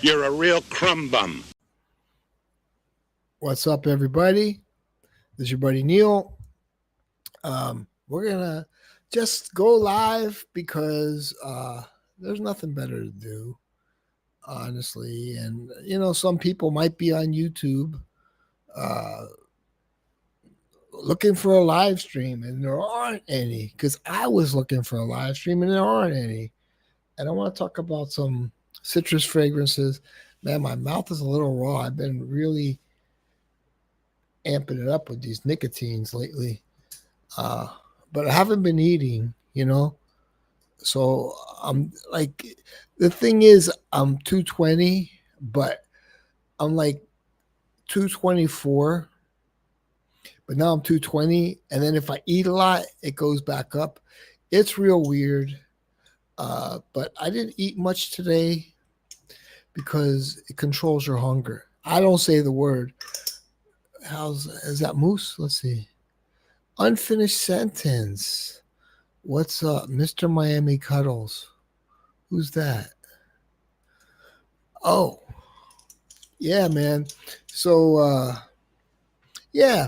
You're a real crumb bum. What's up, everybody? This is your buddy Neil. We're gonna just go live because there's nothing better to do, honestly. And some people might be on YouTube uh, looking for a live stream, and there aren't any. Because I was looking for a live stream, and there aren't any. And I want to talk about some citrus fragrances. Man, my mouth is a little raw. I've been really amping it up with these nicotines lately. Uh, but I haven't been eating. So I'm like, the thing is, I'm 220, but I'm like 224. But now I'm 220. And then if I eat a lot, it goes back up. It's real weird. But I didn't eat much today because it controls your hunger. I don't say the word. Is that Moose? Let's see. Unfinished sentence. What's up, Mr. Miami Cuddles? Who's that? Oh, yeah, man. So, yeah,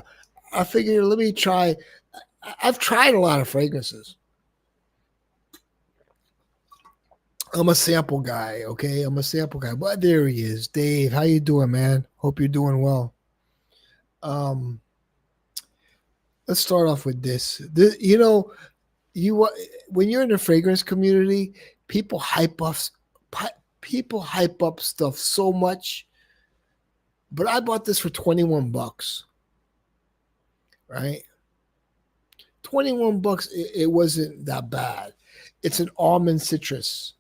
I figured let me try. I've tried a lot of fragrances. I'm a sample guy, okay? I'm a sample guy. But there he is, Dave. How you doing, man? Hope you're doing well. Um, let's start off with this. You when you're in the fragrance community, people hype up stuff so much. But I bought this for $21, right? $21. It wasn't that bad. It's an almond citrus.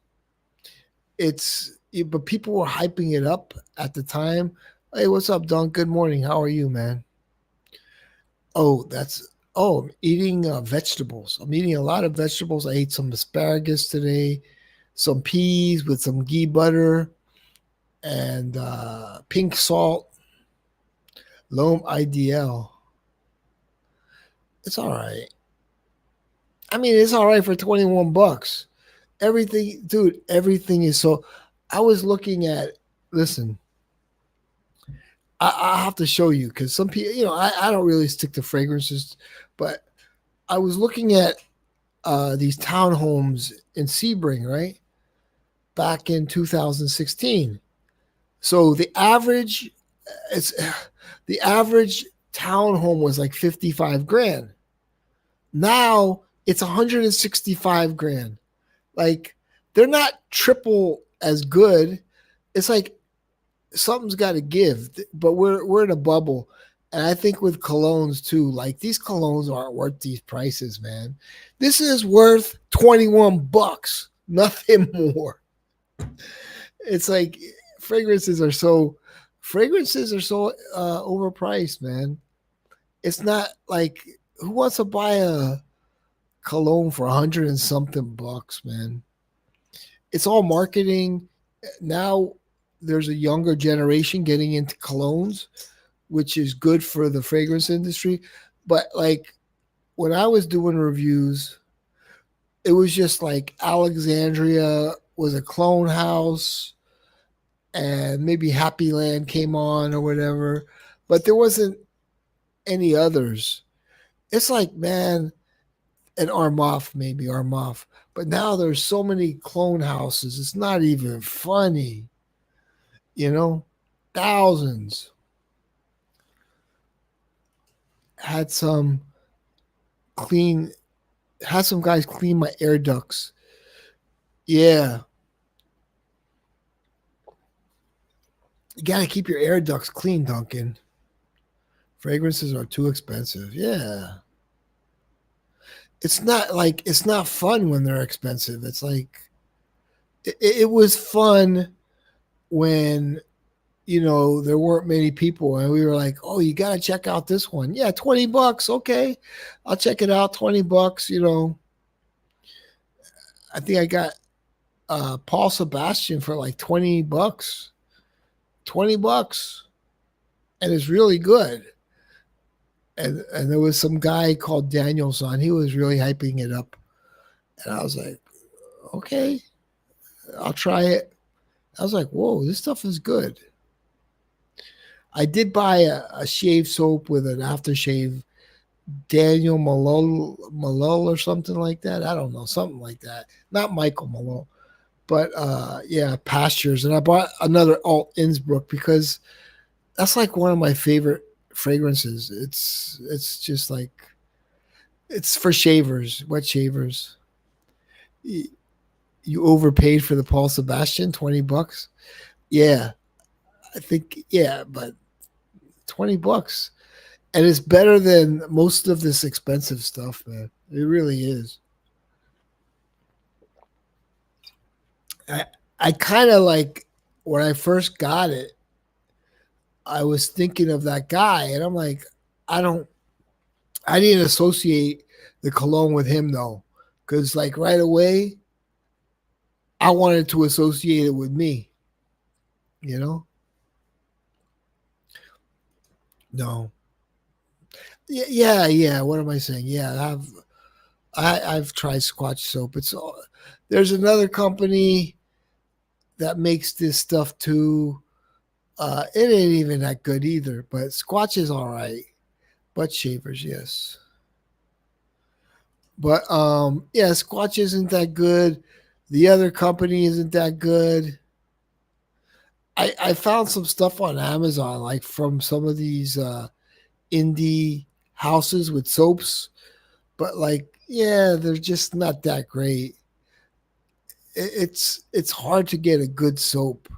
But people were hyping it up at the time. Hey, what's up, Don? Good morning. How are you, man? I'm eating vegetables. I'm eating a lot of vegetables. I ate some asparagus today, some peas with some ghee butter, and pink salt, L'Homme IDL. It's all right. I mean, it's all right for $21. Everything, dude, everything is so. I was looking at, listen, I have to show you because some people, I don't really stick to fragrances, but I was looking at these townhomes in Sebring, right? Back in 2016. So it's the average townhome was like 55 grand. Now it's 165 grand. Like, they're not triple as good. It's like something's got to give, but we're in a bubble. And I think with colognes too, like, these colognes aren't worth these prices, man. This is worth $21, nothing more. It's like fragrances are so overpriced, man. It's not like, who wants to buy a cologne for 100 and something bucks, man? It's all marketing. Now there's a younger generation getting into colognes, which is good for the fragrance industry. But like, when I was doing reviews, it was just like Alexandria was a clone house, and maybe Happy Land came on or whatever, but there wasn't any others. It's like, man, and Armoff, maybe Armoff. But now there's so many clone houses, it's not even funny, you know? Thousands. Had some clean, had some guys clean my air ducts. Yeah. You got to keep your air ducts clean, Duncan. Fragrances are too expensive. Yeah. It's not fun when they're expensive. It's like, it was fun when, there weren't many people and we were like, oh, you got to check out this one. Yeah, $20. Okay. I'll check it out. $20. I think I got Paul Sebastian for like $20. $20. And it's really good. And there was some guy called Danielson. He was really hyping it up. And I was like, okay, I'll try it. I was like, whoa, this stuff is good. I did buy a shave soap with an aftershave, Daniel Malone or something like that. I don't know, something like that. Not Michael Malone, but yeah, Pastures. And I bought another Alt Innsbruck because that's like one of my favorite fragrances. It's just like it's for shavers, wet shavers. You, you overpaid for the Paul Sebastian, $20. Yeah, I think yeah, but $20, and it's better than most of this expensive stuff, man. It really is. I I kind of like when I first got it, I was thinking of that guy, and I'm like, I don't, I didn't associate the cologne with him though, because like right away, I wanted to associate it with me. You know? No. Yeah, yeah, yeah. What am I saying? Yeah, I've tried Squatch soap. There's another company that makes this stuff too. It ain't even that good either, but Squatch is all right. Butt shavers, yes. But yeah, Squatch isn't that good. The other company isn't that good. I found some stuff on Amazon, like from some of these indie houses with soaps, but like, yeah, they're just not that great. It's hard to get a good soap.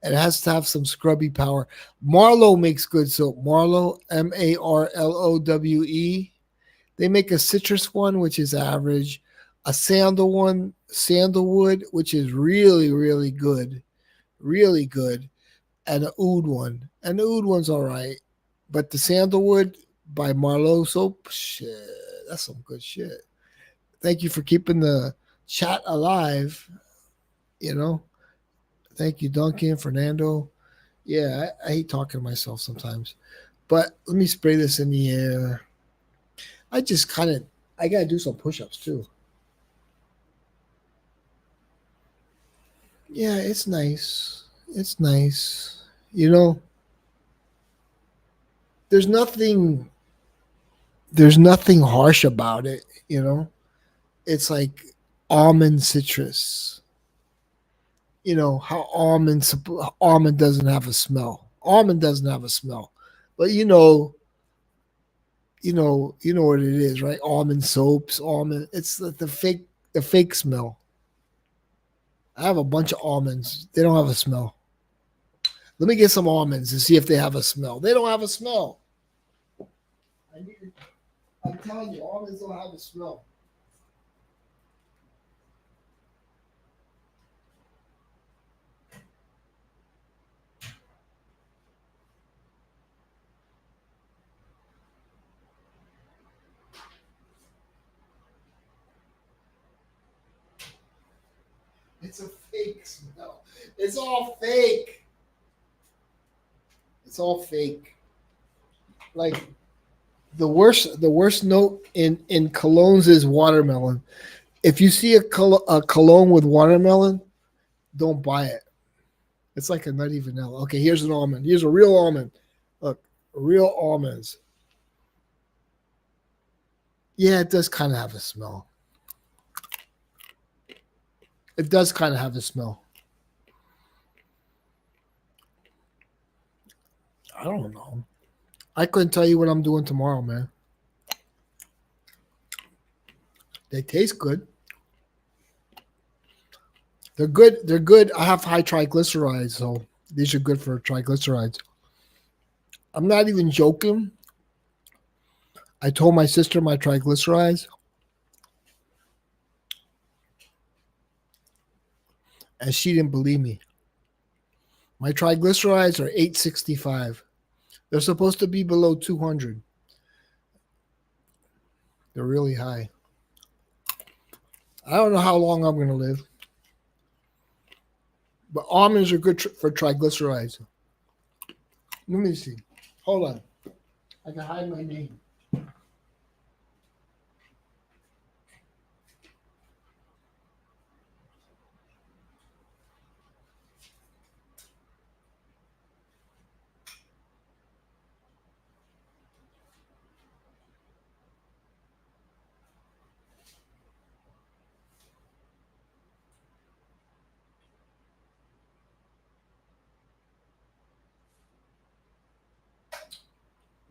It has to have some scrubby power. Marlowe makes good soap. Marlowe, Marlowe. They make a citrus one, which is average, a sandal one, sandalwood, which is really, really good, and an oud one. And the oud one's all right. But the sandalwood by Marlowe soap, shit, that's some good shit. Thank you for keeping the chat alive. You know, thank you, Duncan, Fernando. Yeah, I hate talking to myself sometimes. But let me spray this in the air. I just kind of, I got to do some push ups too. Yeah, it's nice. It's nice. You know, there's nothing, there's nothing harsh about it. You know, it's like almond citrus. You know how almond doesn't have a smell. Almond doesn't have a smell, but you know what it is, right? Almond soaps, almond. It's the fake smell. I have a bunch of almonds. They don't have a smell. Let me get some almonds and see if they have a smell. They don't have a smell. I need, I'm telling you, almonds don't have a smell. It's a fake smell. It's all fake. It's all fake. Like the worst note in colognes is watermelon. If you see a cologne with watermelon, don't buy it. It's like a nutty vanilla. Okay, here's an almond. Here's a real almond. Look, real almonds. Yeah, it does kind of have a smell. It does kind of have a smell. I don't know. I couldn't tell you what I'm doing tomorrow, man. They taste good. They're good. They're good. I have high triglycerides, so these are good for triglycerides. I'm not even joking. I told my sister my triglycerides, and she didn't believe me. My triglycerides are 865. They're supposed to be below 200. They're really high. I don't know how long I'm going to live, but almonds are good for triglycerides. Let me see. Hold on. I can hide my name.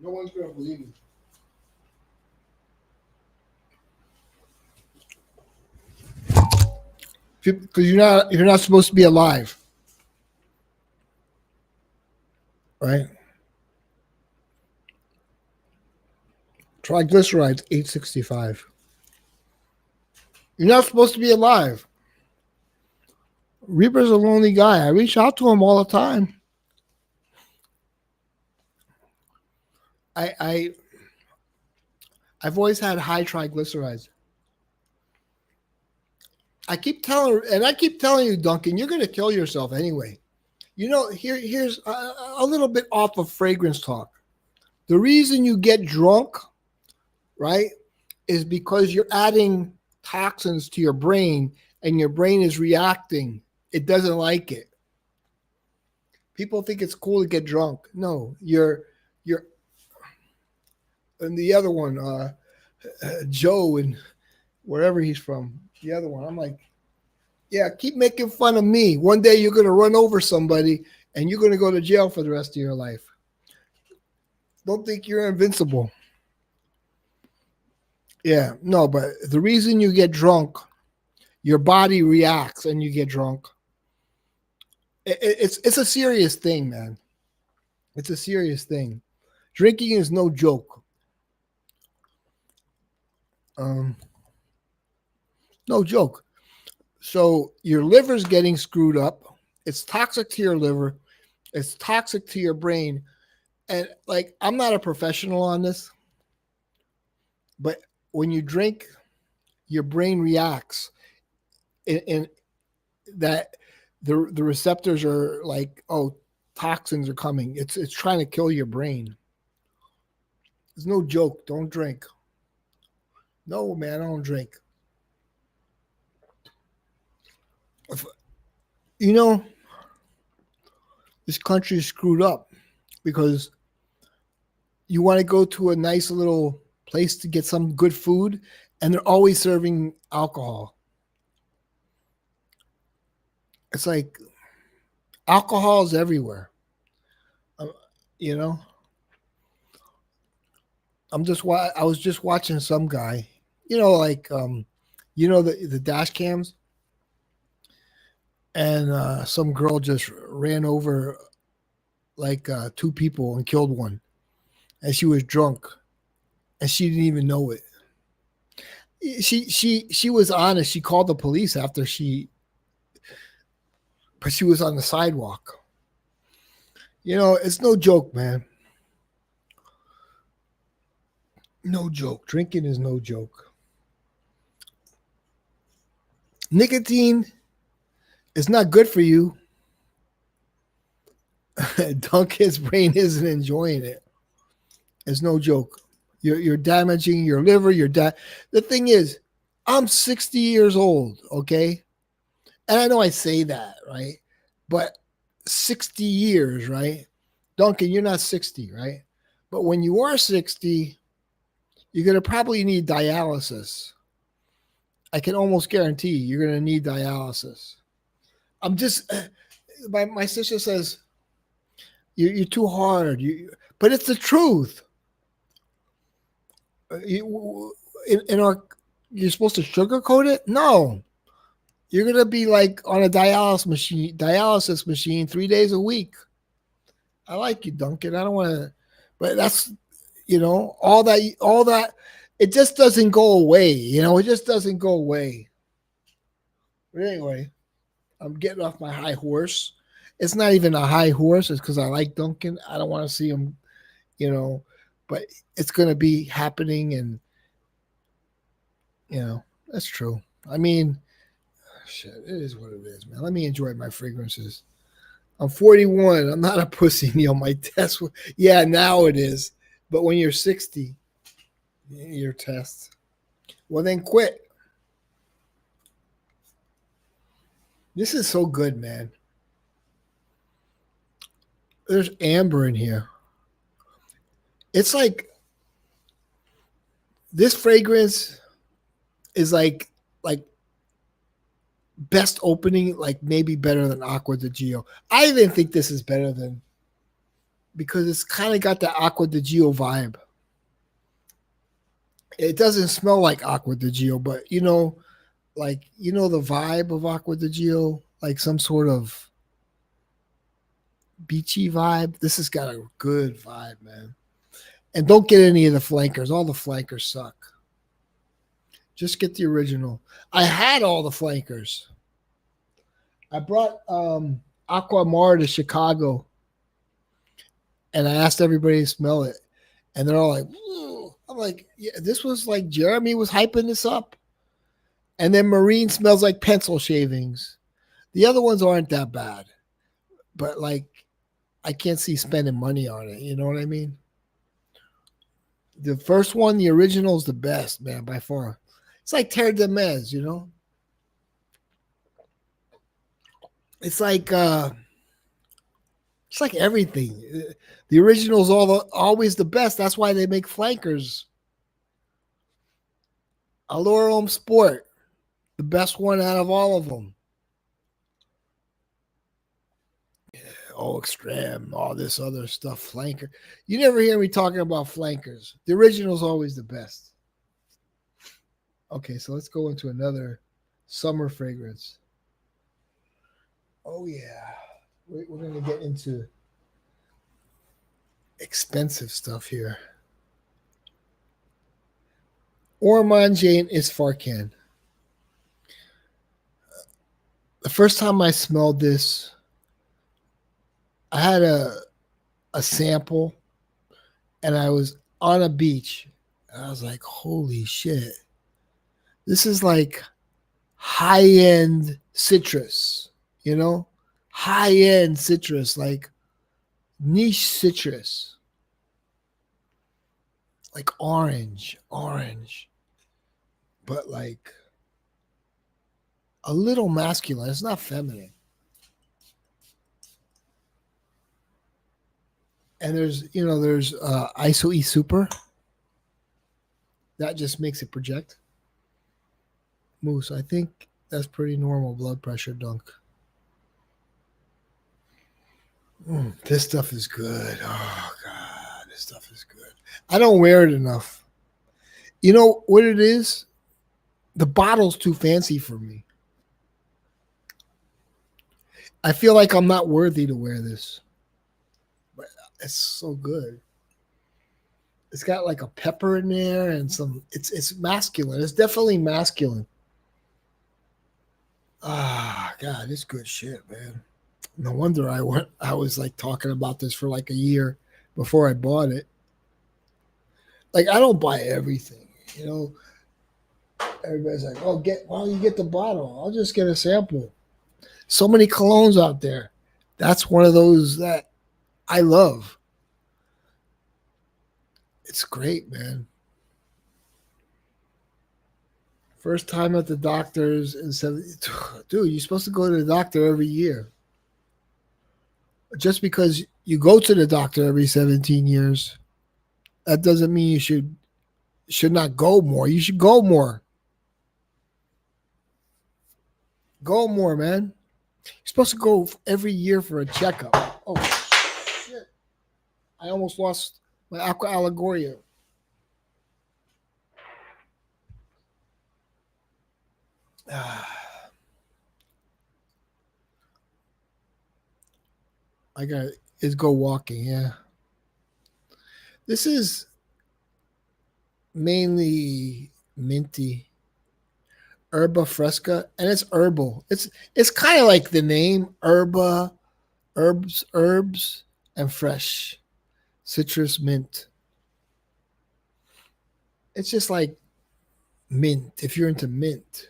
No one's gonna believe me. Because you're not supposed to be alive, right? Triglycerides 865. You're not supposed to be alive. Reaper's a lonely guy. I reach out to him all the time. I've always had high triglycerides. I keep telling you, Duncan, you're gonna kill yourself anyway. Here's a little bit off of fragrance talk. The reason you get drunk, right, is because you're adding toxins to your brain and your brain is reacting. It doesn't like it. People think it's cool to get drunk. No, you're and the other one, Joe and wherever he's from, the other one. I'm like, yeah, keep making fun of me. One day you're going to run over somebody and you're going to go to jail for the rest of your life. Don't think you're invincible. Yeah, no, but the reason you get drunk, your body reacts and you get drunk. It's a serious thing, man. It's a serious thing. Drinking is no joke. No joke. So your liver's getting screwed up. It's toxic to your liver. It's toxic to your brain. And like, I'm not a professional on this, but when you drink, your brain reacts, and that the receptors are like, oh, toxins are coming. It's trying to kill your brain. It's no joke. Don't drink. No, man, I don't drink. You know, this country is screwed up because you want to go to a nice little place to get some good food, and they're always serving alcohol. It's like alcohol is everywhere. You know, I was just watching some guy, like the dash cams, and some girl just ran over like two people and killed one, and she was drunk, and she didn't even know it. She was honest. She called the police after but she was on the sidewalk. It's no joke, man. No joke. Drinking is no joke. Nicotine is not good for you. Duncan's brain isn't enjoying it. It's no joke. You're damaging your liver. The thing is, I'm 60 years old, okay? And I know I say that, right? But 60 years, right? Duncan, you're not 60, right? But when you are 60, you're going to probably need dialysis. I can almost guarantee you're going to need dialysis. I'm just, my sister says, you're too hard. But it's the truth. You're supposed to sugarcoat it? No. You're going to be like on a dialysis machine 3 days a week. I like you, Duncan. I don't want to, but that's, all that, it just doesn't go away. It just doesn't go away. But anyway, I'm getting off my high horse. It's not even a high horse. It's because I like Duncan. I don't want to see him, but it's going to be happening. And, that's true. I mean, shit, it is what it is, man. Let me enjoy my fragrances. I'm 41. I'm not a pussy, Neil. My test, yeah, now it is. But when you're 60, your test. Well, then quit. This is so good, man. There's amber in here. It's like this fragrance is like best opening, like maybe better than Aqua di Gio. I even think this is better than because it's kind of got the Aqua di Gio vibe. It doesn't smell like Aqua di Gio, but like the vibe of Aqua di Gio, like some sort of beachy vibe. This has got a good vibe, man. And don't get any of the flankers. All the flankers suck. Just get the original. I had all the flankers. I brought Aqua Mar to Chicago, and I asked everybody to smell it, and they're all like, "Ooh." I'm like, yeah, this was like Jeremy was hyping this up. And then Marine smells like pencil shavings. The other ones aren't that bad, but like I can't see spending money on it. You know what I mean? The first one, the original, is the best, man, by far. It's like Terre de Mez, It's like everything. The original is always the best. That's why they make flankers. Allure Homme Sport, the best one out of all of them. Eau Extreme, all this other stuff, flanker. You never hear me talking about flankers. The original is always the best. Okay, so let's go into another summer fragrance. Oh, yeah. We're going to get into expensive stuff here. Ormond Jane Isfarkan. The first time I smelled this, I had a sample, and I was on a beach. And I was like, holy shit. This is like high-end citrus, High-end citrus, like niche citrus. Like orange. But like a little masculine. It's not feminine. And there's ISO E Super. That just makes it project. Moose, I think that's pretty normal blood pressure, Dunk. This stuff is good. Oh, God, this stuff is good. I don't wear it enough. You know what it is? The bottle's too fancy for me. I feel like I'm not worthy to wear this. But it's so good. It's got like a pepper in there and it's masculine. It's definitely masculine. Ah, God, it's good shit, man. No wonder I was like talking about this for like a year before I bought it. Like, I don't buy everything, Everybody's like, oh, why don't you get the bottle? I'll just get a sample. So many colognes out there. That's one of those that I love. It's great, man. First time at the doctor's in 70. Dude, you're supposed to go to the doctor every year. Just because you go to the doctor every 17 years, that doesn't mean you should not go more. You should go more. Go more, man. You're supposed to go every year for a checkup. Oh, shit. I almost lost my Aqua Allegoria. Is go walking, yeah. This is mainly minty. Herba fresca, and it's herbal. It's kind of like the name herba, herbs, and fresh. Citrus mint. It's just like mint, if you're into mint.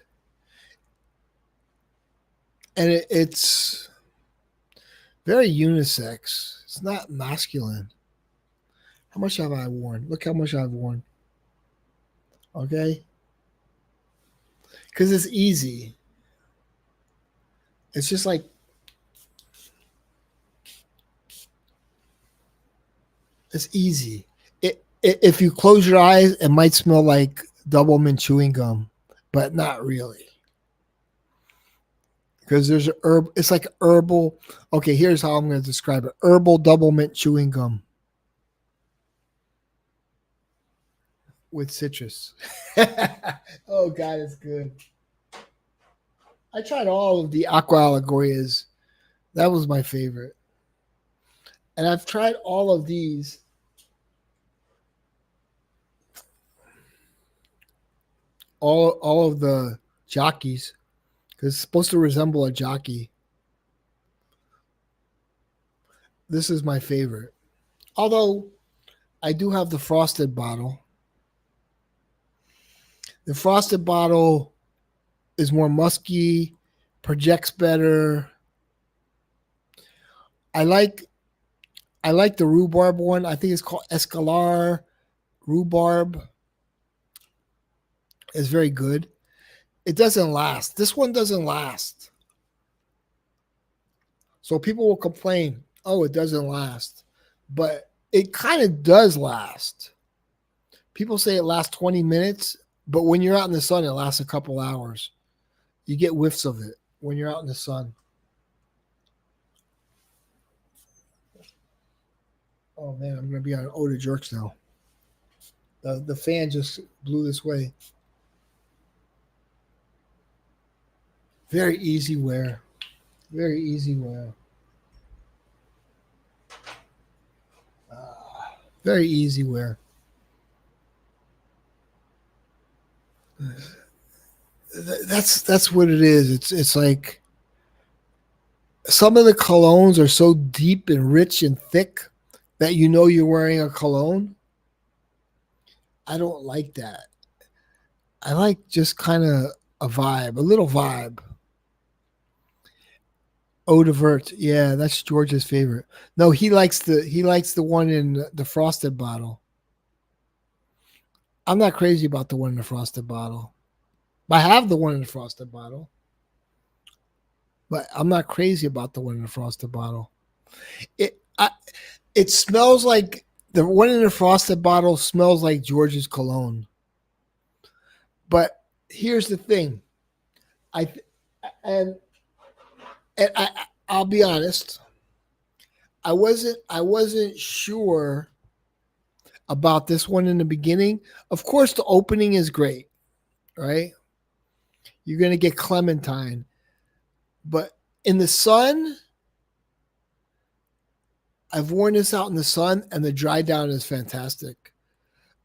And it's very unisex. It's not masculine. How much have I worn? Look how much I've worn. Okay? Because it's easy. It's just like, it's easy. If you close your eyes, it might smell like double mint chewing gum, but not really. because there's a herb. It's like herbal. Okay, here's how I'm going to describe it: herbal double mint chewing gum with citrus. Oh God, it's good. I tried all of the Aqua Allegorias. That was my favorite, and I've tried all of these. All of the jockeys because it's supposed to resemble a jockey. This is my favorite. Although I do have the frosted bottle. The frosted bottle is more musky, projects better. I like the rhubarb one. I think it's called Escalar rhubarb. It's very good. It doesn't last. This one doesn't last. So people will complain, oh, it doesn't last. But it kind of does last. People say it lasts 20 minutes, but when you're out in the sun, it lasts a couple hours. You get whiffs of it when you're out in the sun. Oh, man, I'm going to be on Eau de Jerks now. The fan just blew this way. Very easy wear. Very easy wear. Very easy wear. That's what it is. It's like some of the colognes are so deep and rich and thick that you know you're wearing a cologne. I don't like that. I like just kind of a vibe, a little vibe. Eau de Vert, yeah, that's George's favorite. No, he likes the one in the frosted bottle. I'm not crazy about the one in the frosted bottle. I have the one in the frosted bottle, but I'm not crazy about the one in the frosted bottle. It smells like the one in the frosted bottle smells like George's cologne. But here's the thing, and I'll be honest, I wasn't sure about this one in the beginning. Of course, the opening is great, right? You're going to get clementine. But in the sun, I've worn this out in the sun and the dry down is fantastic.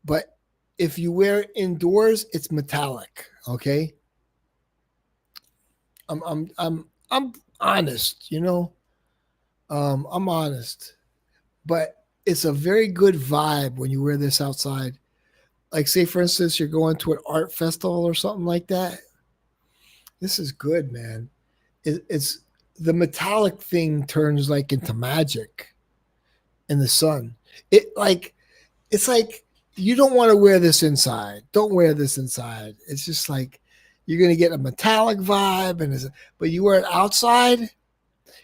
But if you wear it indoors, it's metallic, okay? I'm honest, you know? I'm honest. But it's a very good vibe when you wear this outside. Like, say, for instance, you're going to an art festival or something like that. This is good, man. It's the metallic thing turns like into magic in the sun. It's like you don't want to wear this inside. Don't wear this inside. It's just like you're gonna get a metallic vibe, but you wear it outside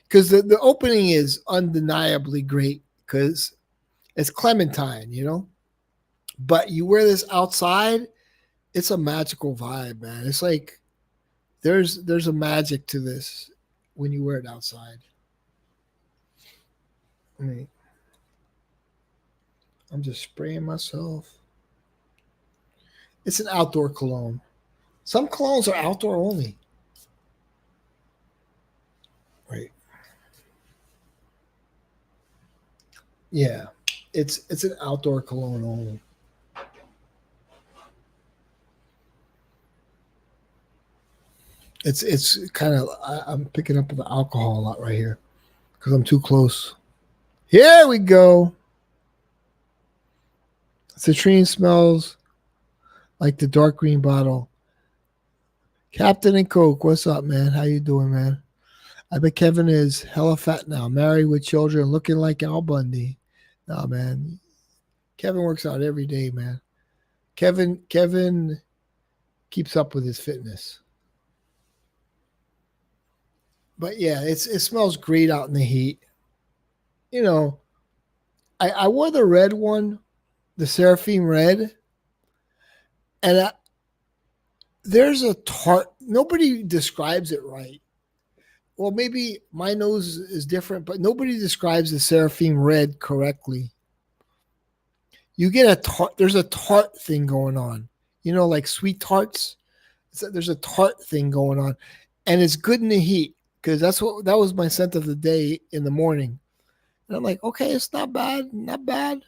because the opening is undeniably great because it's clementine, you know. But you wear this outside, it's a magical vibe, man. It's like there's a magic to this when you wear it outside. I mean, I'm just spraying myself. It's an outdoor cologne. Some colognes are outdoor only. Right. Yeah. It's an outdoor cologne only. It's kind of I'm picking up the alcohol a lot right here because I'm too close. Here we go. Citrine smells like the dark green bottle. Captain and Coke, what's up, man? How you doing, man? I bet Kevin is hella fat now, married with children, looking like Al Bundy. No, man. Kevin works out every day, man. Kevin keeps up with his fitness. But yeah, it smells great out in the heat. You know, I wore the red one, the Seraphim red, and there's a tart. Nobody describes it right, well, maybe my nose is different, but nobody describes the Seraphim red correctly. You get a tart. There's a tart thing going on. You know, like sweet tarts. There's a tart thing going on, and it's good in the heat because that was my scent of the day in the morning. And I'm like, okay, it's not bad, not bad.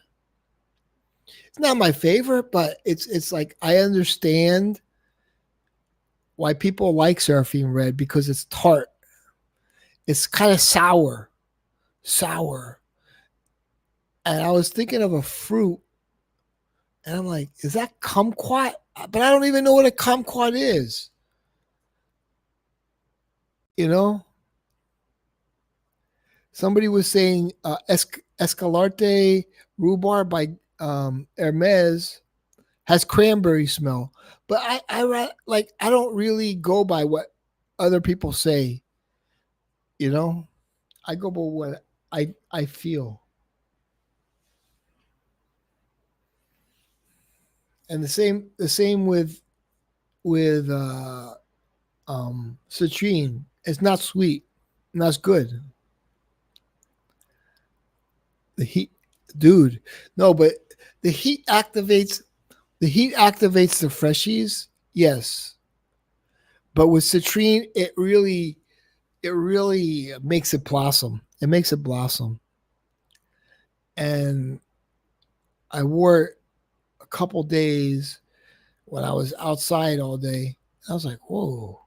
It's not my favorite, but it's like I understand why people like Seraphim red because it's tart. It's kind of sour. And I was thinking of a fruit, and I'm like, is that kumquat? But I don't even know what a kumquat is. You know, somebody was saying Escalarte rhubarb by Hermes has cranberry smell, but I don't really go by what other people say. You know, I go by what I feel. And the same with citrine. It's not sweet, and that's good. The heat, dude. No, but the heat activates the freshies. Yes, but with citrine, it really makes it blossom. It makes it blossom. And I wore it a couple days when I was outside all day. I was like, whoa,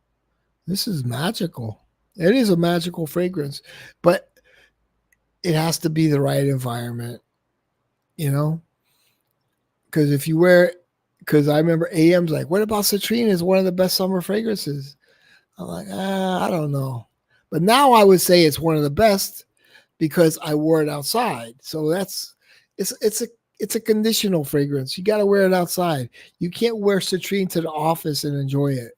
this is magical. It is a magical fragrance, but it has to be the right environment, you know? Because if you wear it, because I remember AM's like, what about citrine is one of the best summer fragrances? I'm like, I don't know. But now I would say it's one of the best because I wore it outside. So it's a conditional fragrance. You got to wear it outside. You can't wear citrine to the office and enjoy it.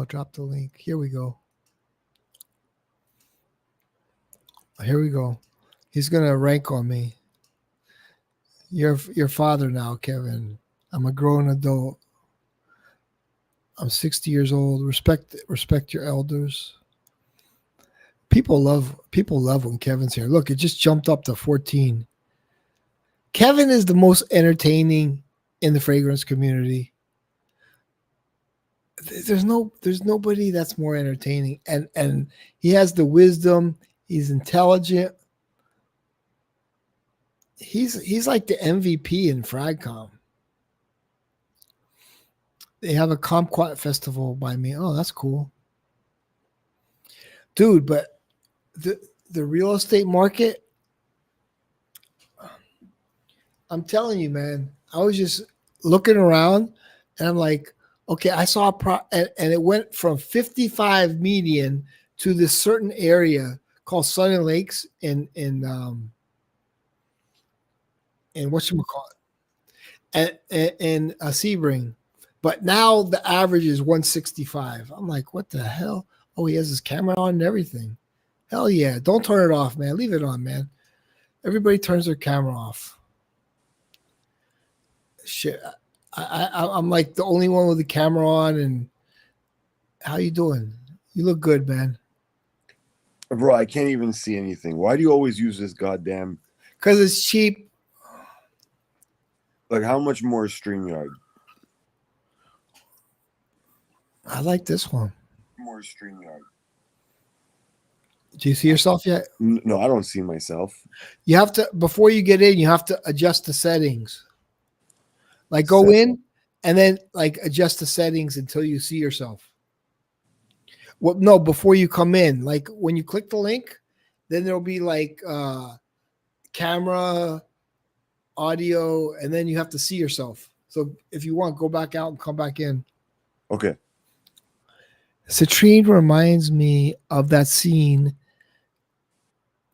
Drop the link. Here we go. Here we go. He's gonna rank on me. You're your father now, Kevin. I'm a grown adult. I'm 60 years old. Respect your elders. People love when Kevin's here. Look, it just jumped up to 14. Kevin is the most entertaining in the fragrance community. There's nobody that's more entertaining, and he has the wisdom. He's intelligent. He's like the MVP in Fragcom. They have a kumquat festival by me. Oh, that's cool, dude. But the real estate market, I'm telling you, man. I was just looking around, and I'm like, okay, I saw and it went from 55 median to this certain area called Sun and Lakes in whatchamacallit, and Sebring. But now the average is 165. I'm like, what the hell? Oh, he has his camera on and everything. Hell yeah. Don't turn it off, man. Leave it on, man. Everybody turns their camera off. Shit. I'm like the only one with the camera on. And how you doing? You look good, man. Bro, I can't even see anything. Why do you always use this goddamn? Because it's cheap. Like, how much more is StreamYard? I like this one. More StreamYard. Do you see yourself yet? No, I don't see myself. You have to, before you get in, you have to adjust the settings. Like go in and then like adjust the settings until you see yourself. Well, no, before you come in, like when you click the link, then there'll be like camera, audio, and then you have to see yourself. So if you want, go back out and come back in. Okay. Citrine reminds me of that scene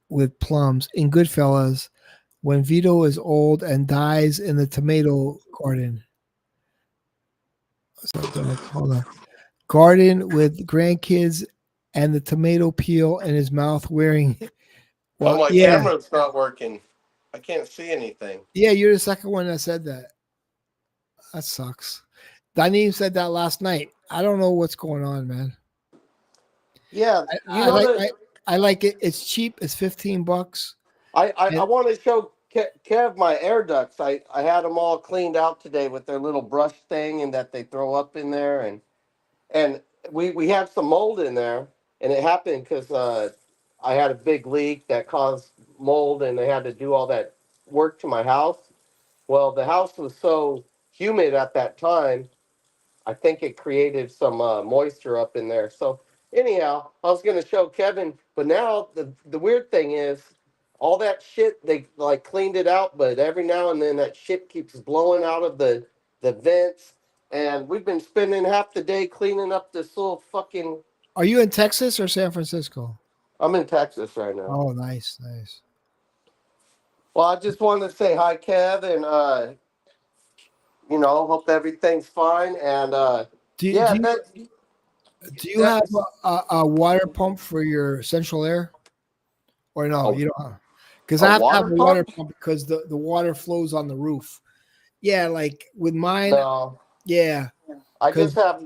with Plums in Goodfellas when Vito is old and dies in the tomato garden. So, hold on. Garden with grandkids and the tomato peel in his mouth wearing. Well, my camera's not working. I can't see anything. Yeah, you're the second one that said that. That sucks. Daneem said that last night. I don't know what's going on, man. Yeah, I, you I know like that I like it. It's cheap. It's $15. I And, want to show Kev my air ducts. I had them all cleaned out today with their little brush thing and that they throw up in there, and we had some mold in there, and it happened because I had a big leak that caused mold, and they had to do all that work to my house. Well, the house was so humid at that time, I think it created some moisture up in there. So anyhow, I was going to show Kevin, but now the weird thing is, all that shit they like cleaned it out, but every now and then that shit keeps blowing out of the vents, and we've been spending half the day cleaning up this little fucking. are you in Texas or San Francisco? I'm in Texas right now. Oh, nice, nice. Well, I just wanted to say hi, Kev, and hope everything's fine, and Do you, do yeah, you do you have that's a water pump for your central air, or no? a, You don't. Because a I have to have water a water pump. pump because the water flows on the roof. Yeah, like with mine. No. Yeah. I Because just have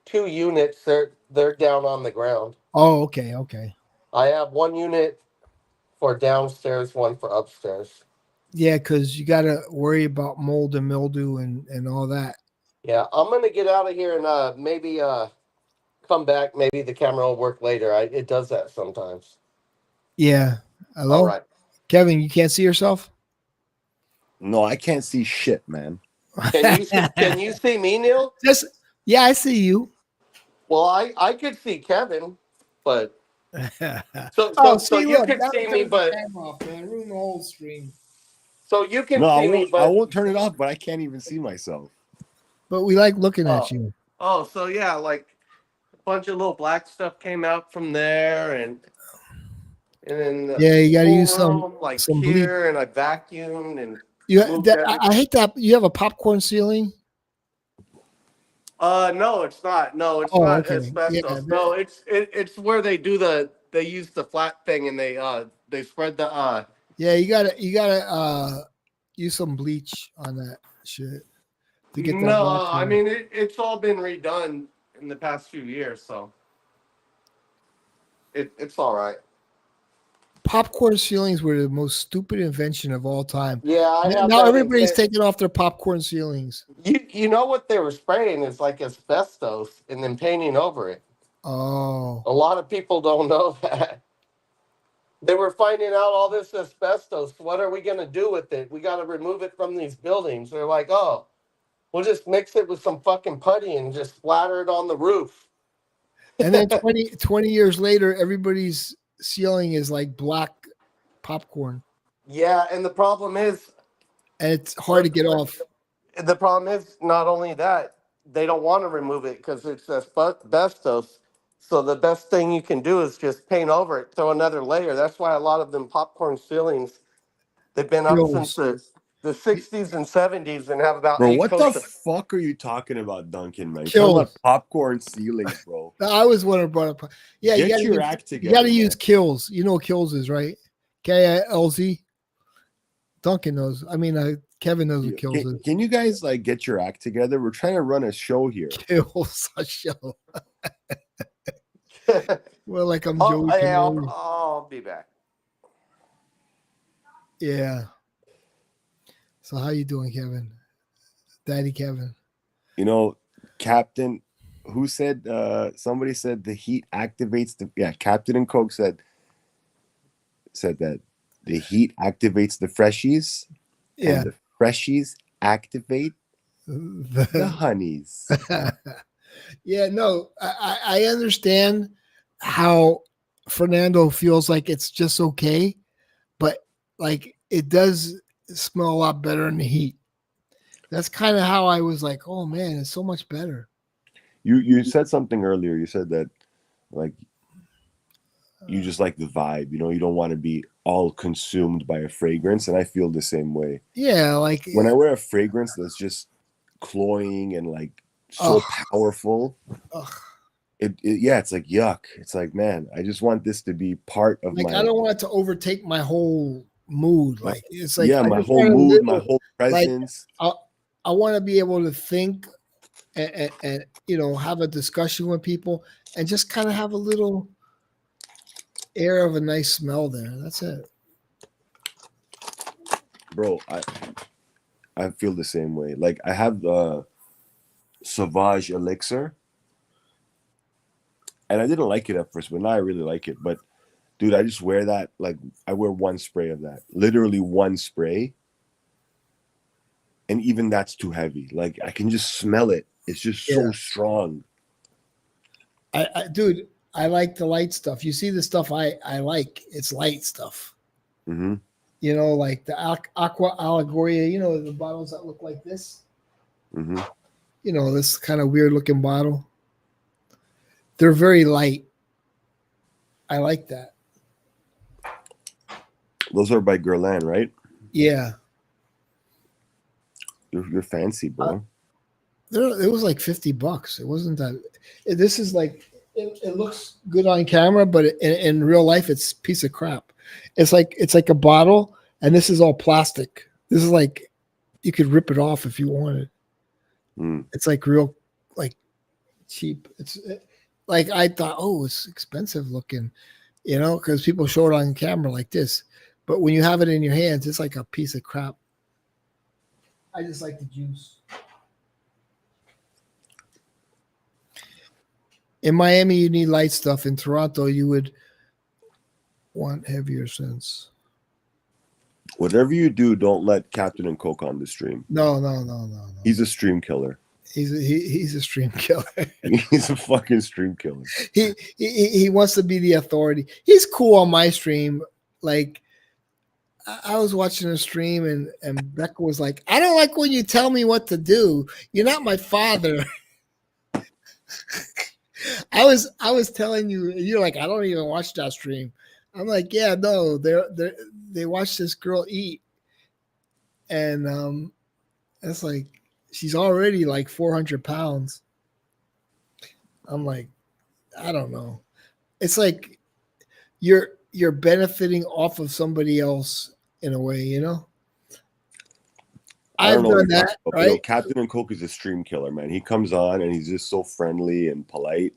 two units. They're down on the ground. oh, okay, okay. I have one unit for downstairs, one for upstairs. Yeah, because you got to worry about mold and mildew and all that. Yeah, I'm gonna get out of here and maybe come back. Maybe the camera will work later. It does that sometimes. Yeah. All Hello, right. Kevin. You can't see yourself. No, I can't see shit, man. Can you see me, Neil? Just yeah, I see you. Well, I could see Kevin, but so Oh, so so see, you look, could that see me, turns the but camera off, man. Ruin the whole stream. so you can No, see me, I but won't turn it off, but I can't even see myself. But we like looking at oh you. so yeah, like a bunch of little black stuff came out from there, and then Yeah, the you got to whole use room like some bleach. here, and I vacuumed and You moved that, everything. I hate that you have a popcorn ceiling. No, it's not. No, it's Oh, not okay. Yeah, asbestos. No, it's where they use the flat thing and they spread the yeah. You gotta use some bleach on that shit to get that No, black I color. mean it's all been redone in the past few years, so it's all right. Popcorn ceilings were the most stupid invention of all time. Yeah, I have Now that in everybody's taking off their popcorn ceilings. you know what they were spraying is like asbestos and then painting over it. Oh, A lot of people don't know that. They were finding out all this asbestos. What are we going to do with it? We got to remove it from these buildings. They're like, oh, we'll just mix it with some fucking putty and just splatter it on the roof. and then 20 years later, everybody's ceiling is like black popcorn, Yeah, and the problem is, and it's hard to get off. not only that, they don't want to remove it because it's asbestos. So the best thing you can do is just paint over it, throw another layer. That's why a lot of them popcorn ceilings, they've been up since Kills. the 60s and 70s and have about Bro, 8 what the coats of. fuck are you talking about, Duncan, man? You're talking about Kills. popcorn ceilings, bro. I was one who brought up. Yeah, Get your act you together. got to use man. kills. You know what kills is, right? KILZ. Duncan knows. I mean, Kevin knows what kills is. Can you guys like get your act together? We're trying to run a show here. Kills a show. Well, like I'm Oh, Joey. yeah, Canoli. I'll be back. Yeah. So how you doing, Kevin? Daddy Kevin. You know, Captain, who said? Somebody said the heat activates the. Yeah, Captain and Coke said that the heat activates the freshies, Yeah. and the freshies activate the honeys. Yeah, no, I understand how Fernando feels like it's just okay, but like it does smell a lot better in the heat. That's kind of how I was like, oh man, it's so much better. You said something earlier. You said that like you just like the vibe. You know, you don't want to be all consumed by a fragrance, and I feel the same way. Yeah, like When I wear a fragrance that's just cloying and like so powerful, ugh. It's like yuck. It's like, man, I just want this to be part of Like my. I don't want it to overtake my whole mood. Like it's like yeah, I my just whole wanna mood, live my with- whole presence. I want to be able to think and have a discussion with people and just kind of have a little air of a nice smell there. That's it. Bro, I feel the same way. Like I have the Sauvage Elixir, and I didn't like it at first, but now I really like it. But dude, I just wear that. Like I wear one spray of that, literally one spray, and even that's too heavy. Like I can just smell it. It's just so strong. Dude, I like the light stuff. You see the stuff I like. It's light stuff. Mm-hmm. Like the Aqua Allegoria. The bottles that look like this. Mm-hmm. This kind of weird looking bottle. They're very light. I like that. Those are by Guerlain, right? Yeah. You're fancy, bro. It was like $50. It wasn't that. This is like it looks good on camera, but in real life, it's a piece of crap. It's like a bottle, and this is all plastic. This is like you could rip it off if you wanted. It's like real, like cheap. It's like I thought, oh, it's expensive looking, because people show it on camera like this, but when you have it in your hands, it's like a piece of crap. I just like the juice. In Miami, you need light stuff. In Toronto, you would want heavier scents. Whatever you do, don't let Captain and Coke on the stream. No. He's a stream killer. He's a stream killer. He's a fucking stream killer. He wants to be the authority. He's cool on my stream. Like I was watching a stream and Becca was like, I don't like when you tell me what to do. You're not my father. I was telling you, you're like, I don't even watch that stream. I'm like, yeah, no, they watch this girl eat. And it's like she's already like 400 pounds. I'm like, I don't know. It's like you're benefiting off of somebody else in a way, I've done that, right? Captain and Coke is a stream killer, man. He comes on and he's just so friendly and polite,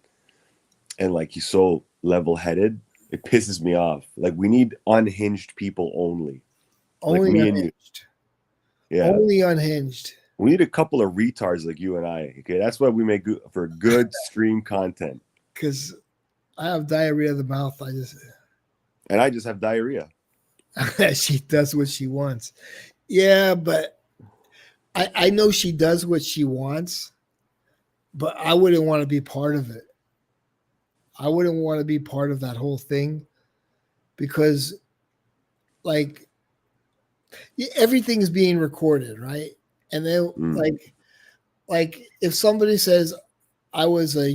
and like he's so level-headed. It pisses me off. Like we need unhinged people only. Only like unhinged. Yeah. Only unhinged. We need a couple of retards like you and I. Okay, that's why we make for good stream content. Because I have diarrhea of the mouth. And I just have diarrhea. She does what she wants. Yeah, but I know she does what she wants, but I wouldn't want to be part of it. I wouldn't want to be part of that whole thing because, like, everything's being recorded, right? And then, like if somebody says I was a,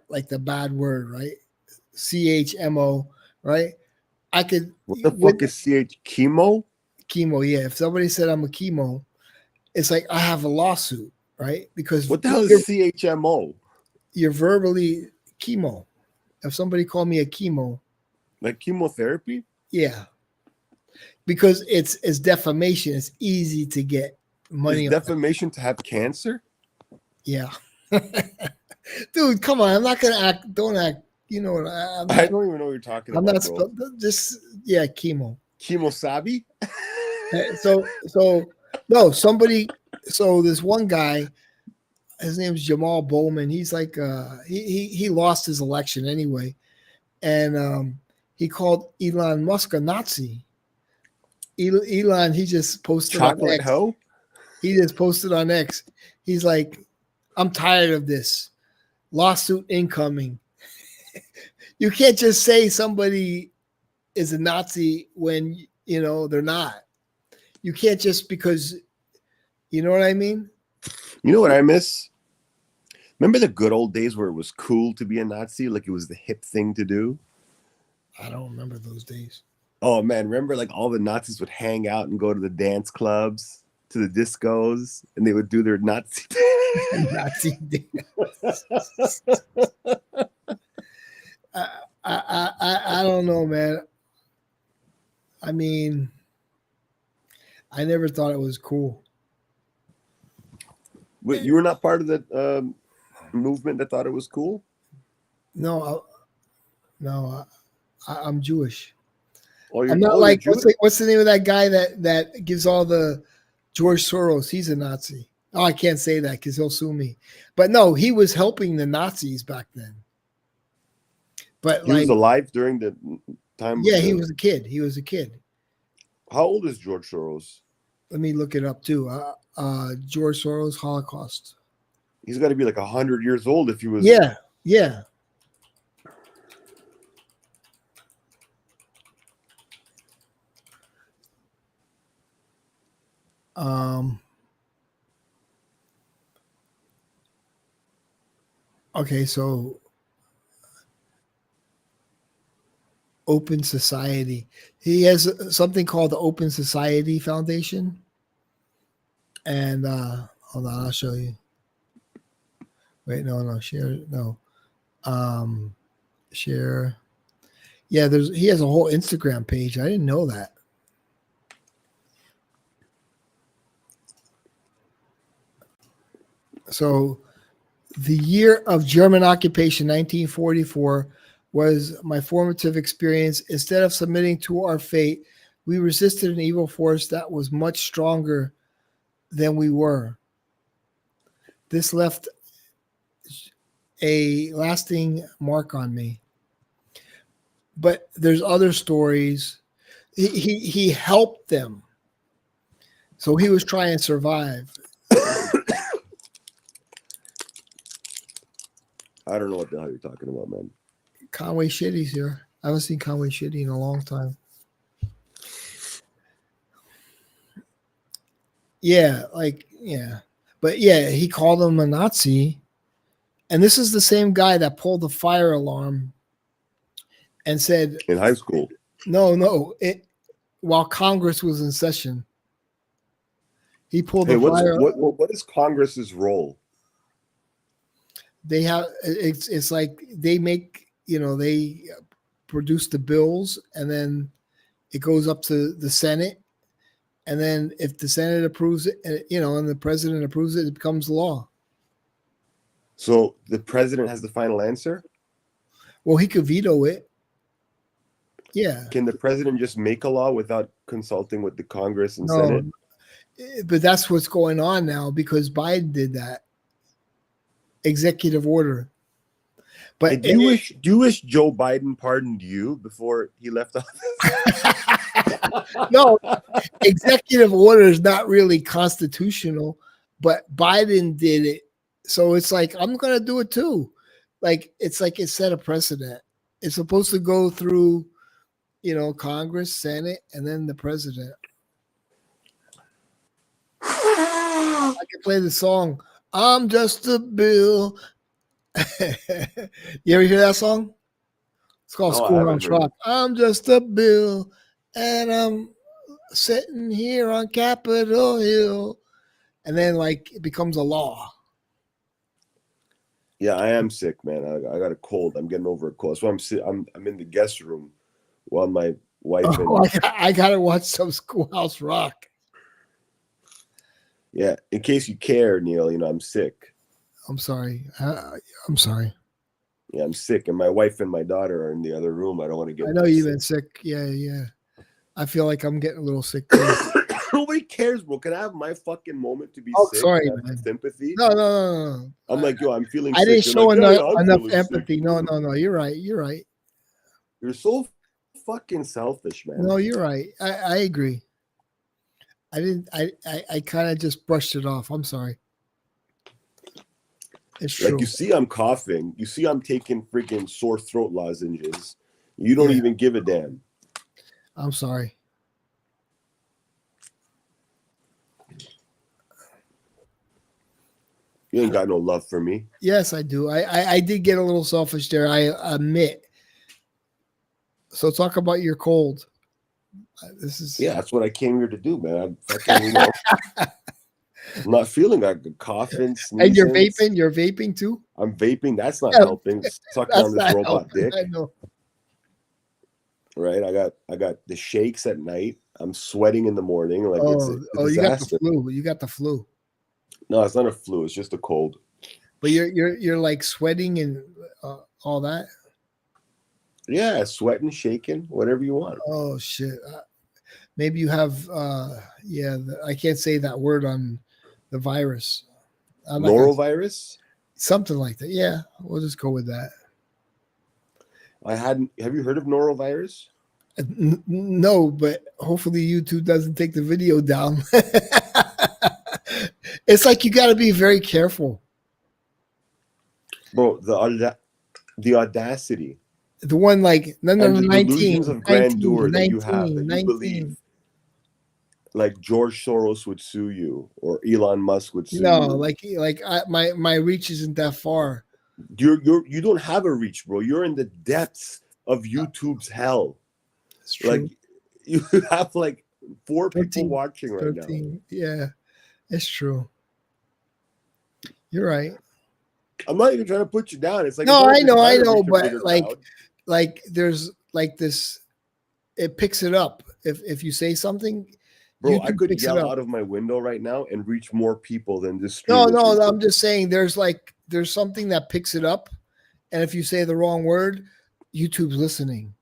like the bad word, right? CHMO, right? I could. What the fuck is chemo? Chemo, yeah. If somebody said I'm a chemo, it's like I have a lawsuit, right? Because what the hell is CHMO? You're verbally chemo. If somebody called me a chemo, like chemotherapy, yeah, because it's defamation. It's easy to get money. Is defamation to have cancer? Yeah, dude, come on. I'm not gonna act. Don't act. I don't even know what you're talking about. I'm not just chemo. Chemo sabi. So no, somebody. So this one guy, his name's Jamal Bowman. He's like he lost his election anyway, and he called Elon Musk a Nazi. Elon, he just posted chocolate on X. hoe. He just posted on X. He's like, I'm tired of this lawsuit incoming. You can't just say somebody is a Nazi when they're not. You can't just because, you know what I mean? You know what I miss? Remember the good old days where it was cool to be a Nazi? Like it was the hip thing to do? I don't remember those days. Oh, man. Remember like all the Nazis would hang out and go to the dance clubs, to the discos, and they would do their Nazi Nazi dance. I don't know, man. I mean, I never thought it was cool. Wait, you were not part of the movement that thought it was cool? No, I'm Jewish. Oh, I'm not like what's the name of that guy that gives all the George Soros? He's a Nazi. Oh, I can't say that because he'll sue me. But no, he was helping the Nazis back then. But he was alive during the time. Yeah, he was a kid. He was a kid. How old is George Soros? Let me look it up too. George Soros, Holocaust. He's got to be like 100 years old if he was. Yeah. Okay, so Open Society. He has something called the Open Society Foundation. And hold on, I'll show you. Wait, no, share, no. Share. Yeah, he has a whole Instagram page. I didn't know that. So the year of German occupation, 1944, was my formative experience. Instead of submitting to our fate, we resisted an evil force that was much stronger than we were. This left a lasting mark on me. But there's other stories. He helped them. So he was trying to survive. I don't know what the hell you're talking about, man. Conway Shitty's here. I haven't seen Conway Shitty in a long time. Yeah, But yeah, he called him a Nazi. And this is the same guy that pulled the fire alarm and said in high school. No, while Congress was in session. He pulled the fire. What is Congress's role? They have it's like they make, they produce the bills and then it goes up to the Senate. And then if the Senate approves it, and the president approves it, it becomes law. So the president has the final answer? Well, he could veto it. Yeah. Can the president just make a law without consulting with the Congress and Senate? But that's what's going on now because Biden did that. Executive order. But do you wish Joe Biden pardoned you before he left office? No, executive order is not really constitutional, but Biden did it. So it's like, I'm going to do it too. It's like it set a precedent. It's supposed to go through, Congress, Senate, and then the president. I can play the song, I'm just a bill. You ever hear that song? It's called Schoolhouse Rock. I'm just a bill, and I'm sitting here on Capitol Hill. And then, it becomes a law. Yeah, I am sick, man. I got a cold. I'm getting over a cold. So I'm in the guest room while my wife I gotta watch some Schoolhouse Rock. Yeah, in case you care, Neil, I'm sick. I'm sorry. I'm sorry. Yeah, I'm sick, and my wife and my daughter are in the other room. I don't want to get. I know you've been sick. Yeah. I feel like I'm getting a little sick too. Nobody cares, bro. Can I have my fucking moment to be sick? Sorry, man. Sympathy? No. I'm like, yo, I'm feeling. I sick. didn't show enough empathy. Sick. No. You're right. You're so fucking selfish, man. No, you're right. I agree. I didn't. I kind of just brushed it off. I'm sorry. It's true. Like, you see, I'm coughing. You see, I'm taking freaking sore throat lozenges. You don't even give a damn. I'm sorry. You ain't got no love for me. Yes, I do. I did get a little selfish there. I admit. So talk about your cold. That's what I came here to do, man. I'm not feeling like coughing, sneezing. And you're vaping? You're vaping too? I'm vaping. That's not helping. Sucking on this robot dick. I know. Right? I got the shakes at night. I'm sweting in the morning. Like, it's a you got the disaster. flu. You got the flu. No, it's not a flu. It's just a cold. But you're like sweating and all that. Yeah, sweating, shaking, whatever you want. Oh shit. Maybe you have I can't say that word on the virus. I'm not gonna- Norovirus? something like that. Yeah, we'll just go with that. I hadn't. Have you heard of norovirus? No, but hopefully YouTube doesn't take the video down. It's like you got to be very careful. Bro, the audacity The one like no, and the 19, delusions of grandeur that you have, 19, that you 19. believe like George Soros would sue you or Elon Musk would sue No, you. my reach isn't that far. You don't have a reach, bro. You're in the depths of YouTube's hell. It's true. Like you have like 4 people 13, watching right now. 13. Yeah, it's true. You're right. I'm not even trying to put you down. It's like No, it's I know, always better to reach a but bigger crowd. like there's like this. It picks it up if you say something. Bro, I YouTube could picks it yell up. out of my window right now and reach more people than this stream. No, is no, reaching. I'm just saying there's something that picks it up, and if you say the wrong word, YouTube's listening.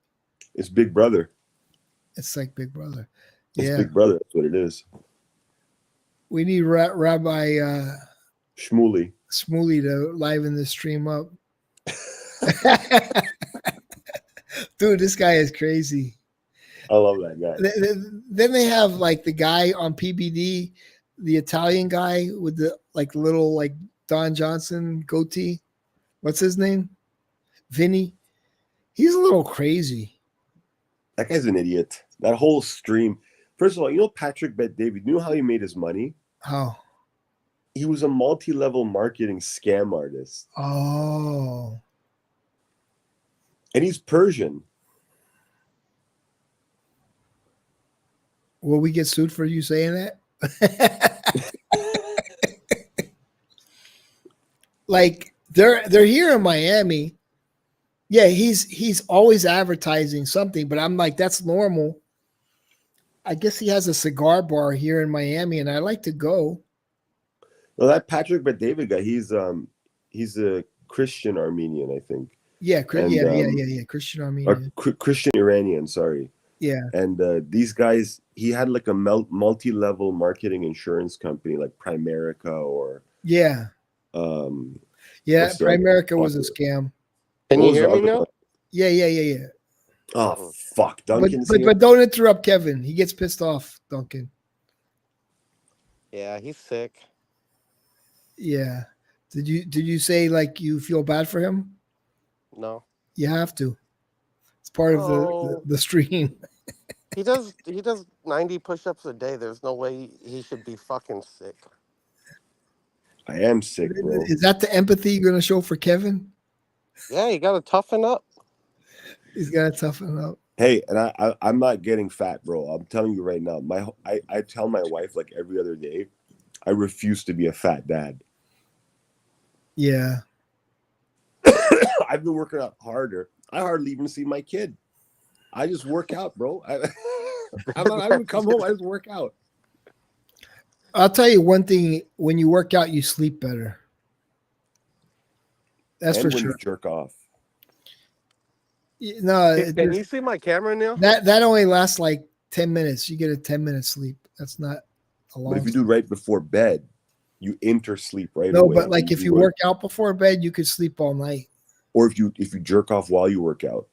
It's Big Brother. It's like Big Brother. It's Yeah, Big Brother. That's what it is. we need Rabbi Shmuley. Smoothie to liven the stream up. Dude, this guy is crazy. I love that guy. Then they have like the guy on PBD, the Italian guy with the like little like Don Johnson goatee. What's his name? Vinny. He's a little crazy. That guy's an idiot. That whole stream. First of all, you know Patrick Bet David. You know how he made his money? How? He was a multi-level marketing scam artist. Oh. And he's Persian. Will we get sued for you saying that? Like they're here in Miami. Yeah, he's always advertising something, but I'm like, that's normal. I guess he has a cigar bar here in Miami, and I like to go. Well, that Patrick Bet David guy, he's a Christian Armenian, I think. Yeah, And, yeah. Christian Or Armenian. Christian Iranian, sorry. Yeah, And these guys, he had like a multi-level marketing insurance company like Primerica or yeah. what's the other Primerica was a one? scam. Can What you was hear the me other now? one? Yeah. Oh fuck, But, Duncan's but here. but don't interrupt Kevin. He gets pissed off, Duncan. Yeah, he's sick. Yeah. Did you say like you feel bad for him? No, You have to. It's part of Oh. the stream. he does 90 push-ups a day. There's no way he should be fucking sick. I am sick, bro. Is that the empathy you're gonna show for Kevin? Yeah, you gotta toughen up. He's gotta toughen up. Hey, and I'm not getting fat, bro. I'm telling you right now. I tell my wife like every other day, I refuse to be a fat dad. Yeah. I've been working out harder. I hardly even see my kid. I just work out, bro. I would come home. I just work out. I'll tell you one thing: when you work out, you sleep better. That's And for when sure. you jerk off. No, Can you see my camera now? that only lasts like 10 minutes. You get a 10-minute sleep. That's not a long. But if you do right before bed, you enter sleep right no, away. but like if you work out before bed, you could sleep all night. or if you jerk off while you work out.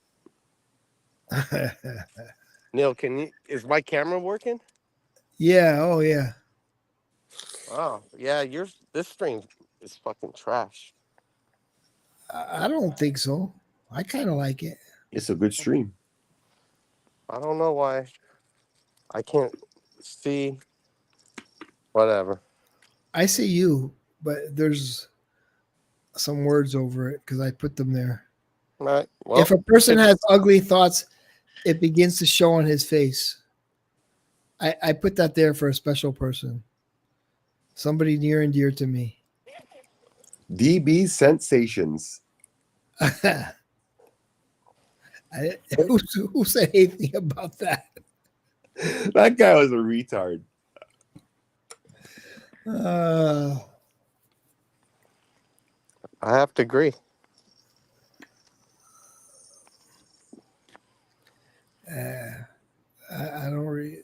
Neil, is my camera working? Yeah. Oh yeah. Oh, yeah, this stream is fucking trash. I don't think so. I kind of like it. It's a good stream. I don't know why. I can't see. Whatever. I see you, but there's some words over it because I put them there. All right. Well, If a person has ugly thoughts, it begins to show on his face. I put that there for a special person. Somebody near and dear to me. DB Sensations. Who said anything about that? That guy was a retard. I have to agree. I don't really.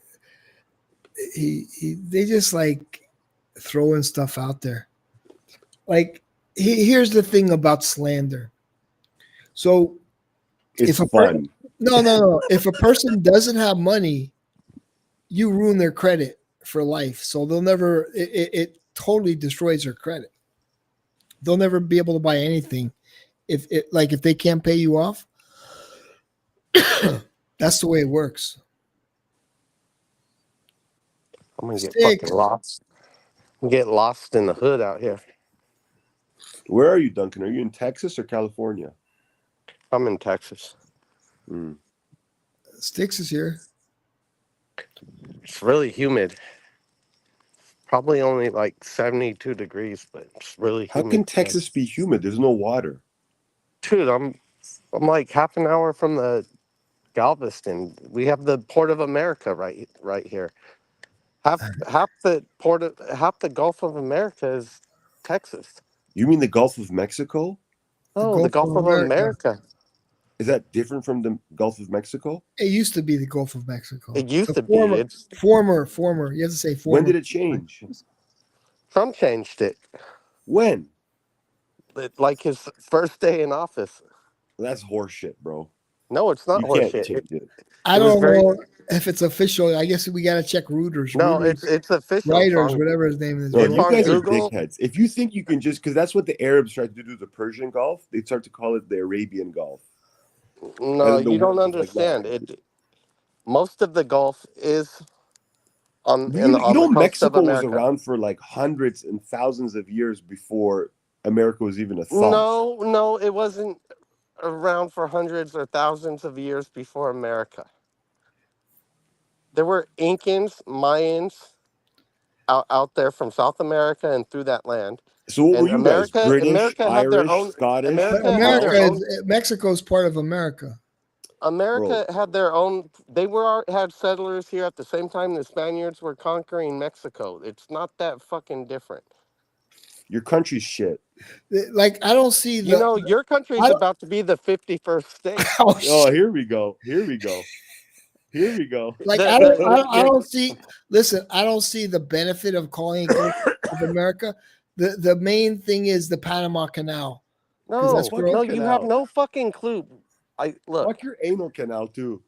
They just like throwing stuff out there. Like here's the thing about slander. So It's if a fun. no, if a person doesn't have money, you ruin their credit for life. So they'll never. It totally destroys their credit. They'll never be able to buy anything if they can't pay you off. That's the way it works. I'm gonna get Six. fucking lost. Get lost in the hood out here. Where are you, Duncan? Are you in Texas or California? I'm in Texas. Mm. Sticks is here. It's really humid. Probably only like 72 degrees, but it's really How humid. can Texas be humid? There's no water. Dude, I'm like half an hour from the Galveston. We have the Port of America right here. Half the Gulf of America is Texas. You mean the Gulf of Mexico? Oh, the Gulf of America. Is that different from the Gulf of Mexico? It used to be the Gulf of Mexico. It used The to be. It's former. You have to say former. When did it change? Trump changed it. When? Like his first day in office. That's horseshit, bro. No, it's not You can't horseshit. change it. I it was don't very- know if it's official. I guess we got to check Reuters. No, Reuters, it's official. writers, It's whatever his name is. No, It's you on guys Google. are dickheads. If you think you can just, because that's what the Arabs tried to do to the Persian Gulf, they start to call it the Arabian Gulf. No, And the you don't word is like that. understand. Most of the Gulf is on You the coast of Mexico was America. around for like hundreds and thousands of years before America was even a thought. No, it wasn't around for hundreds or thousands of years before America. There were Incans, Mayans out there from South America and through that land. So what were And you guys? British, America had their Irish, own. Scottish? America had their own. Mexico's part of America. America had their own. They had settlers here at the same time the Spaniards were conquering Mexico. It's not that fucking different. Your country's shit. Like I don't see the. You know, your country's I don't- about to be the 51st state. Oh, Oh, here we go. Here we go. Here we go. like The- I the- don't see. Listen, I don't see the benefit of calling it Gulf of America. The main thing is the Panama Canal. No, that's where- no, you have no fucking clue. Look, Fuck your anal canal too.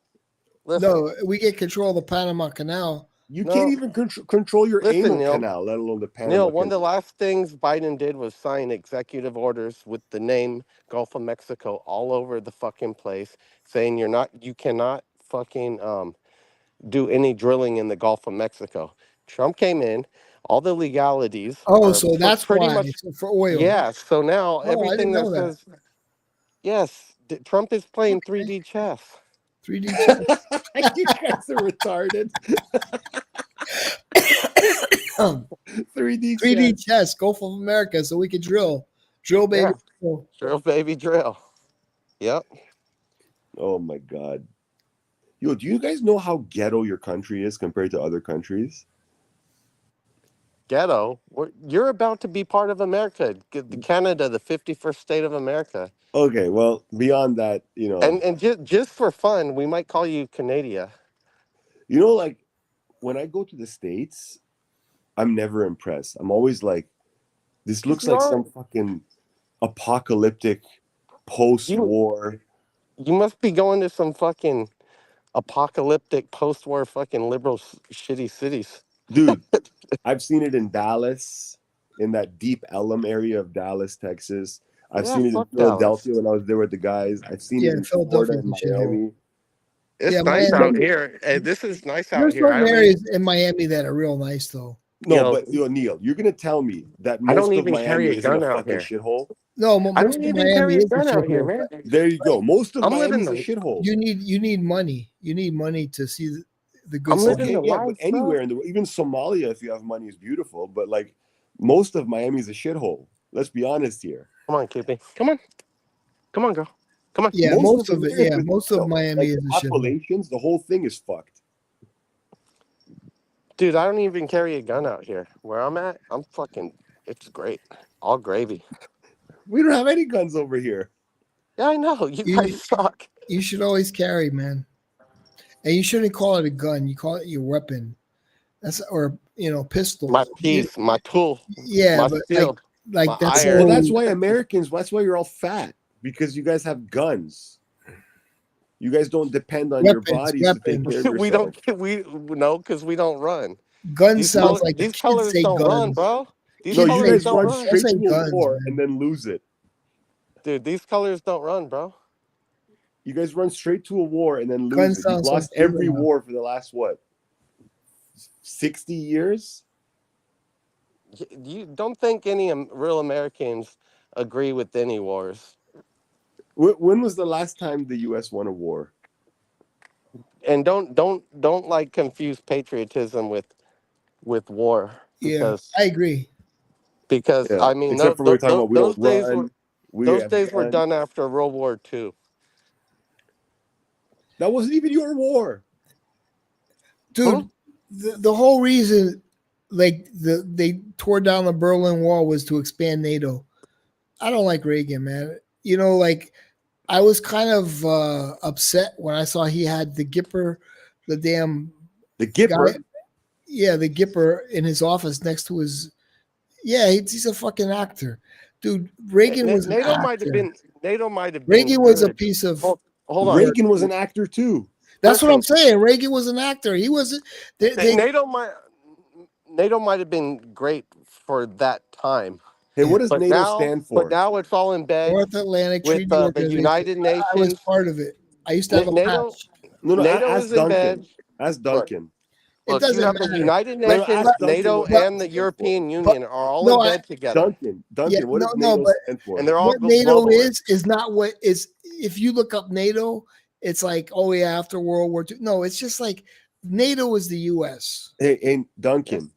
listen. No, we get control of the Panama Canal. You No. can't even control your Listen, anal Neil. canal, let alone the Panama Neil, one of the Canal. last things Biden did was sign executive orders with the name Gulf of Mexico all over the fucking place, saying you cannot fucking do any drilling in the Gulf of Mexico. Trump came in, all the legalities. Oh, are so that's pretty why much. so for oil. Yeah, so now Oh, I everything didn't that know that. says Trump is playing 3D chess. 3D chess. You guys are retarded. 3D 3D chess. chess, Gulf of America, so we could drill, baby. Yeah. Drill, baby, drill. Yep. Oh my god. Yo, do you guys know how ghetto your country is compared to other countries? Ghetto. You're about to be part of America. Canada, the 51st state of America. Okay, well, beyond that, And just for fun, we might call you Canada. like when I go to the States, I'm never impressed. I'm always like, this looks like some fucking apocalyptic post-war. You must be going to some fucking apocalyptic post-war fucking liberal shitty cities. Dude, I've seen it in Dallas, in that deep Ellum area of Dallas, Texas. I've seen it in Philadelphia when I was there with the guys. I've seen it in Florida and Miami. It's Yeah, nice Miami- out here. This is nice out There's here. some areas in Miami that are real nice, though. No, but Neil, you're gonna tell me that most don't of even carry Miami a isn't gun a out fucking here. shithole? No, I most don't of even Miami carry a is gun out here, shithole. man. There you go. Most of I'm Miami's a living shithole. You need money. You need money to see the good I'm stuff. living Okay, the yeah, life, but anywhere even Somalia, if you have money, is beautiful. But like most of Miami is a shithole. Let's be honest here. Come on, Cupid. Come on, girl. Come on. Yeah, most of it. America Yeah, is most of shithole. Miami Like, is a shithole. Appalachians, the whole thing is fucked. Dude, I don't even carry a gun out here. Where I'm at, it's great. All gravy. We don't have any guns over here. Yeah, I know. You You- guys suck. You should always carry, man. And you shouldn't call it a gun. You call it your weapon. That's or pistol. My piece, my tool, Yeah, my but shield. like my that's iron. Well, so, that's why Americans. That's why you're all fat, because you guys have guns. You guys don't depend on your Weapons, bodies to take weapons. care of we yourself. don't. We no, because we don't run. gun These sounds colors, like the these kids colors say don't guns. run, bro. These No, Kids you say colors guys don't run guns. run, straight Don't to say a guns, war man. and then lose it. dude. These colors don't run, bro. You guys run straight to a war and then Gun lose it. You've sounds so lost every juvenile. war for the last 60 years? You don't think any real Americans agree with any wars? When was the last time the U.S. won a war? And don't like confuse patriotism with war Yeah, I agree. because Yeah, I mean except for we were talking about we those don't days run. were We those have days were guns. done after World War II. That wasn't even your war. Dude, Huh? the whole reason like they tore down the Berlin Wall was to expand NATO. I don't like Reagan, man. Like I was kind of upset when I saw he had the Gipper, the damn The Gipper. guy, the Gipper in his office next to his. Yeah, he's a fucking actor, dude. Reagan was an NATO actor. might have been Reagan was a good. piece of. Hold on. Reagan was an actor too. That's what I'm saying. Reagan was an actor. He was. NATO might have been great for that time. Hey, what does But NATO now, stand for? But now it's all in bed North Atlantic with Treaty the Organization. United I was Nations. part of it. I used to have a NATO- patch. No, NATO ask is in bed. Duncan. Ask Duncan. It Look, you doesn't have matter. the United No, Nations, ask Duncan NATO, what NATO and the stands European for. Union are all No, in bed together. Duncan, Yeah, what does no, NATO but- stand for? And they're all What NATO globalists. is not what is. If you look up NATO, it's like, oh yeah, after World War II. No, it's just like NATO is the U.S. Hey, Duncan.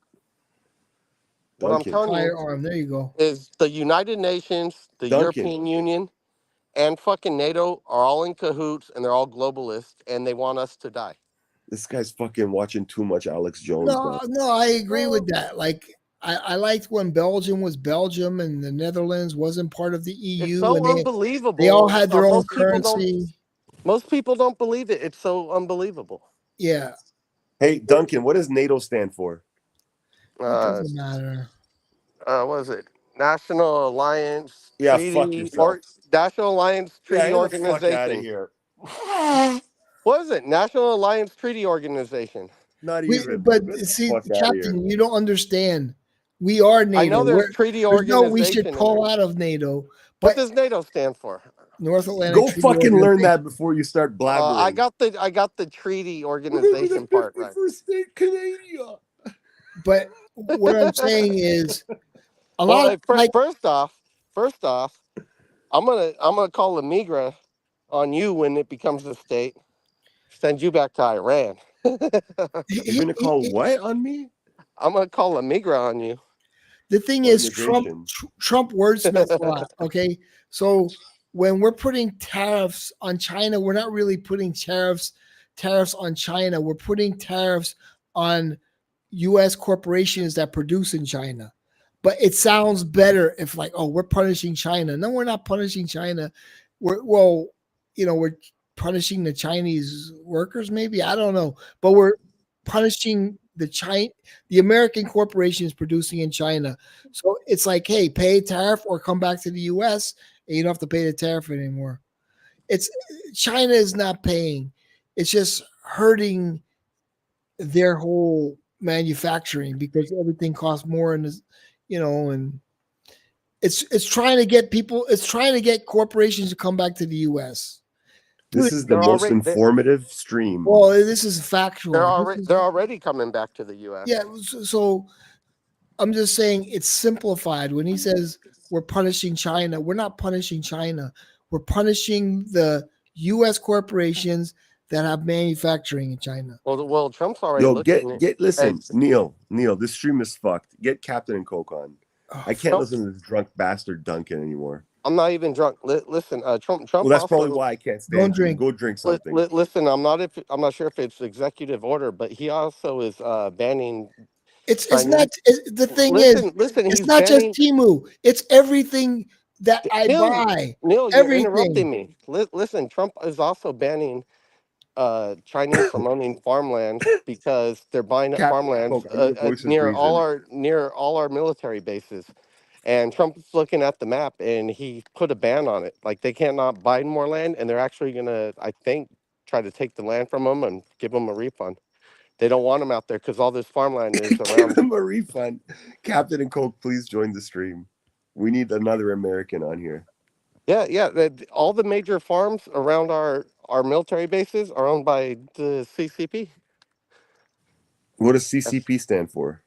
What I'm Duncan. telling you firearm. There you go. is the United Nations, the Duncan. European Union, and fucking NATO are all in cahoots, and they're all globalists, and they want us to die. This guy's fucking watching too much Alex Jones. No, man. no, I agree with that. Like, I liked when Belgium was Belgium and the Netherlands wasn't part of the EU. It's so and they unbelievable. all had their own Most people don't- currency. Most people don't believe it. It's so unbelievable. Yeah, Hey, Duncan, what does NATO stand for? it Uh, doesn't matter. what is it? National Alliance Yeah, Treaty fuck yourself. National Alliance Treaty Get the fuck Organization. out of here. What is it? National Alliance Treaty Organization. Not even. But Get the see, fuck outta here. Captain, you don't understand. We are NATO. I know there's treaty There's no, organization. we should in pull there. out of NATO. What But does NATO stand for? North Atlantic. Go Treaty fucking learn Organization. that before you start blabbering. I got the treaty organization part right. State Canada. But what I'm saying is, a Well, lot of like first off, I'm gonna call the Migra on you when it becomes a state. Send you back to Iran. You're gonna call what on me? I'm gonna call the Migra on you. The thing is, Organization. Trump wordsmiths a lot. Okay, so when we're putting tariffs on China, we're not really putting tariffs on China. We're putting tariffs on U.S. corporations that produce in China. But it sounds better if like, oh, we're punishing China. No, we're not punishing China. We're punishing the Chinese workers. Maybe I don't know, but we're punishing the American corporations producing in China. So it's like, hey, pay a tariff or come back to the U.S. and you don't have to pay the tariff anymore. China is not paying. It's just hurting their whole manufacturing because everything costs more and and it's trying to get people, it's trying to get corporations to come back to the U.S. This is the They're most already- informative stream. Well, this is factual. They're already coming back to the U.S. Yeah, so I'm just saying it's simplified when he says we're punishing China. We're not punishing China. We're punishing the U.S. corporations that have manufacturing in China. Well, Trump's already Yo, looking. listen, at- Neil, this stream is fucked. Get Captain and Coke on. Oh, I can't listen to this drunk bastard Duncan anymore. I'm not even drunk. Listen, Trump. Well, that's also, probably why I can't stand. Don't you. drink. Go drink something. Listen, I'm not sure if it's executive order, but he also is banning. It's Chinese- not. The thing Listen, is, he's it's not just banning. Timu. It's everything that I Neil, buy. Neil, you're Everything. interrupting me. Listen, Trump is also banning Chinese from owning farmland because they're buying up Captain farmlands Coke, I'm your voice of near all our military bases. And Trump's looking at the map and he put a ban on it. Like they cannot buy more land, and they're actually gonna, I think, try to take the land from them and give them a refund. They don't want them out there because all this farmland is Give around. them a refund. Captain and Coke, please join the stream. We need another American on here. Yeah. All the major farms around our military bases are owned by the CCP. What does CCP stand for?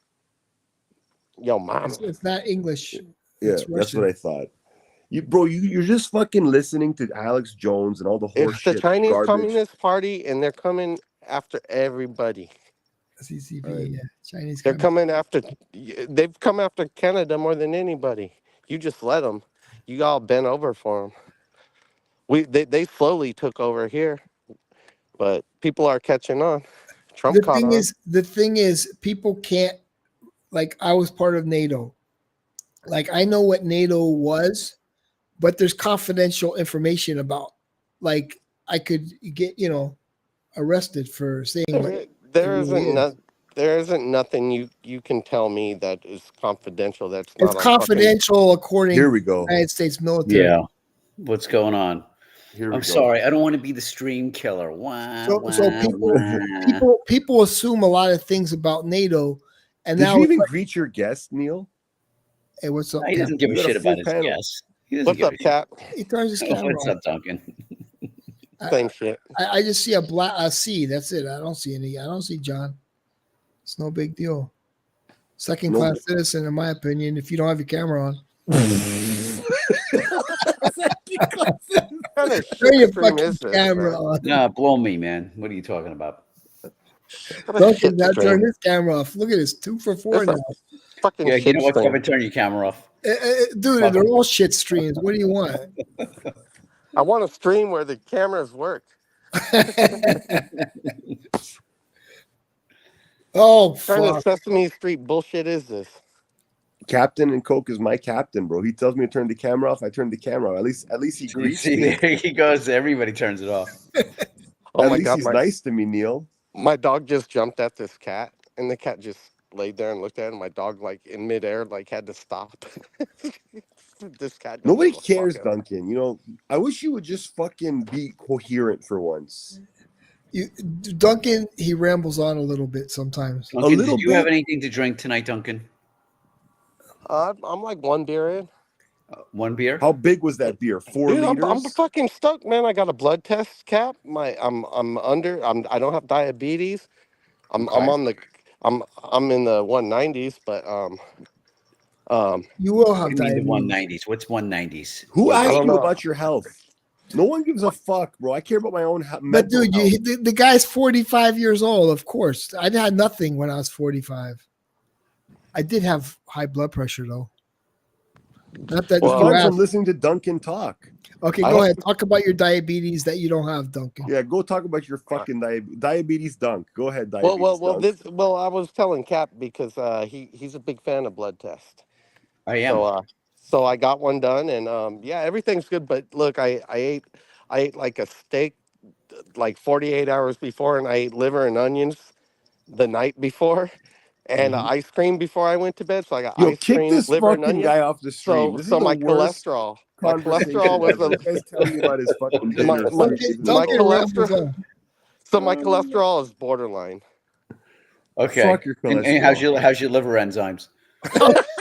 Yo, mom. It's not English. Yeah, It's that's Russian. what I thought. You're just fucking listening to Alex Jones and all the horse It's the shit Chinese garbage. Communist Party, and they're coming after everybody. CCP, All right. yeah, Chinese. They're Communist. coming after. They've come after Canada more than anybody. You just let them. You all bent over for them. They slowly took over here, but people are catching on. Trump caught on. The thing is, people can't. Like, I was part of NATO. Like, I know what NATO was, but there's confidential information about. Like, I could get arrested for saying what There it really is. there isn't nothing you can tell me that is confidential. That's It's not on confidential according Here to we the go. United States military. Yeah. What's going on? Here we I'm go. sorry. I don't want to be the stream killer. Wah, So wah. people assume a lot of things about NATO, and Did now you it's even like, greet your guest, Neil? hey, what's up? He Cap? doesn't give a We got a shit full about his panel. guests. He doesn't What's give up, a Cat? He turns his shit. camera What's on. up, Duncan? Same shit. I just see a C. That's it. I don't see any. I don't see John. It's no big deal. Second No class citizen, in my opinion, if you don't have your camera on. What kind of Turn your shit stream fucking is this, camera man? on. No, blow me, man. What are you talking about? What a Duncan, shit now turn stream. his camera off. Look at this, 2 for 4 It's a now. fucking Yeah, you shit know what, stream. Kevin? Turn your camera off. Dude, they're all shit streams. What do you want? I want a stream where the cameras work. Oh, What kind of fuck. Sesame Street bullshit is this? Captain and Coke is my captain, bro. He tells me to turn the camera off. I turn the camera off. At least he greets See, me. there he goes. Everybody turns it off. Oh At my least god, he's nice to me, Neil. my dog just jumped at this cat, and the cat just laid there and looked at it. And my dog, like in midair, like had to stop. This cat. don't Nobody give a fuck cares, at- Duncan. You know, I wish you would just fucking be coherent for once. Duncan, he rambles on a little bit sometimes. Duncan, little did you have bit. anything to drink tonight, Duncan? I'm like one beer in. One beer? How big was that beer? 4 Dude, liters? I'm fucking stoked, man. I got a blood test, Cap. I don't have diabetes. I'm Okay. I'm in the 190s, but You will What have do you mean the diabetes. 190s? What's 190s? Who I asked don't you know. about your health? No one gives a fuck, bro. I care about my own But mental dude, health. the guy's 45 years old. Of course, I had nothing when I was 45. I did have high blood pressure though. Not that Well, you Sometimes I'm asked. listening to Duncan talk. Okay, I go have- ahead. Talk about your diabetes that you don't have, Duncan. Yeah, go talk about your fucking diabetes dunk. Go ahead, diabetes dunk. I was telling Cap because he's a big fan of blood tests. I am. So I got one done, and yeah, everything's good. But look, I ate like a steak like 48 hours before, and I ate liver and onions the night before, and Mhm. ice cream before I went to bed. So I got Yo, ice kick cream, this liver, and fucking onions. guy off the stream. So This is so the my worst cholesterol was ever. This guy's telling me about his fucking dinner. My- or some my- shit. my Duncan rambles cholesterol- on. so my cholesterol is borderline. Okay. Fuck your And how's your liver enzymes?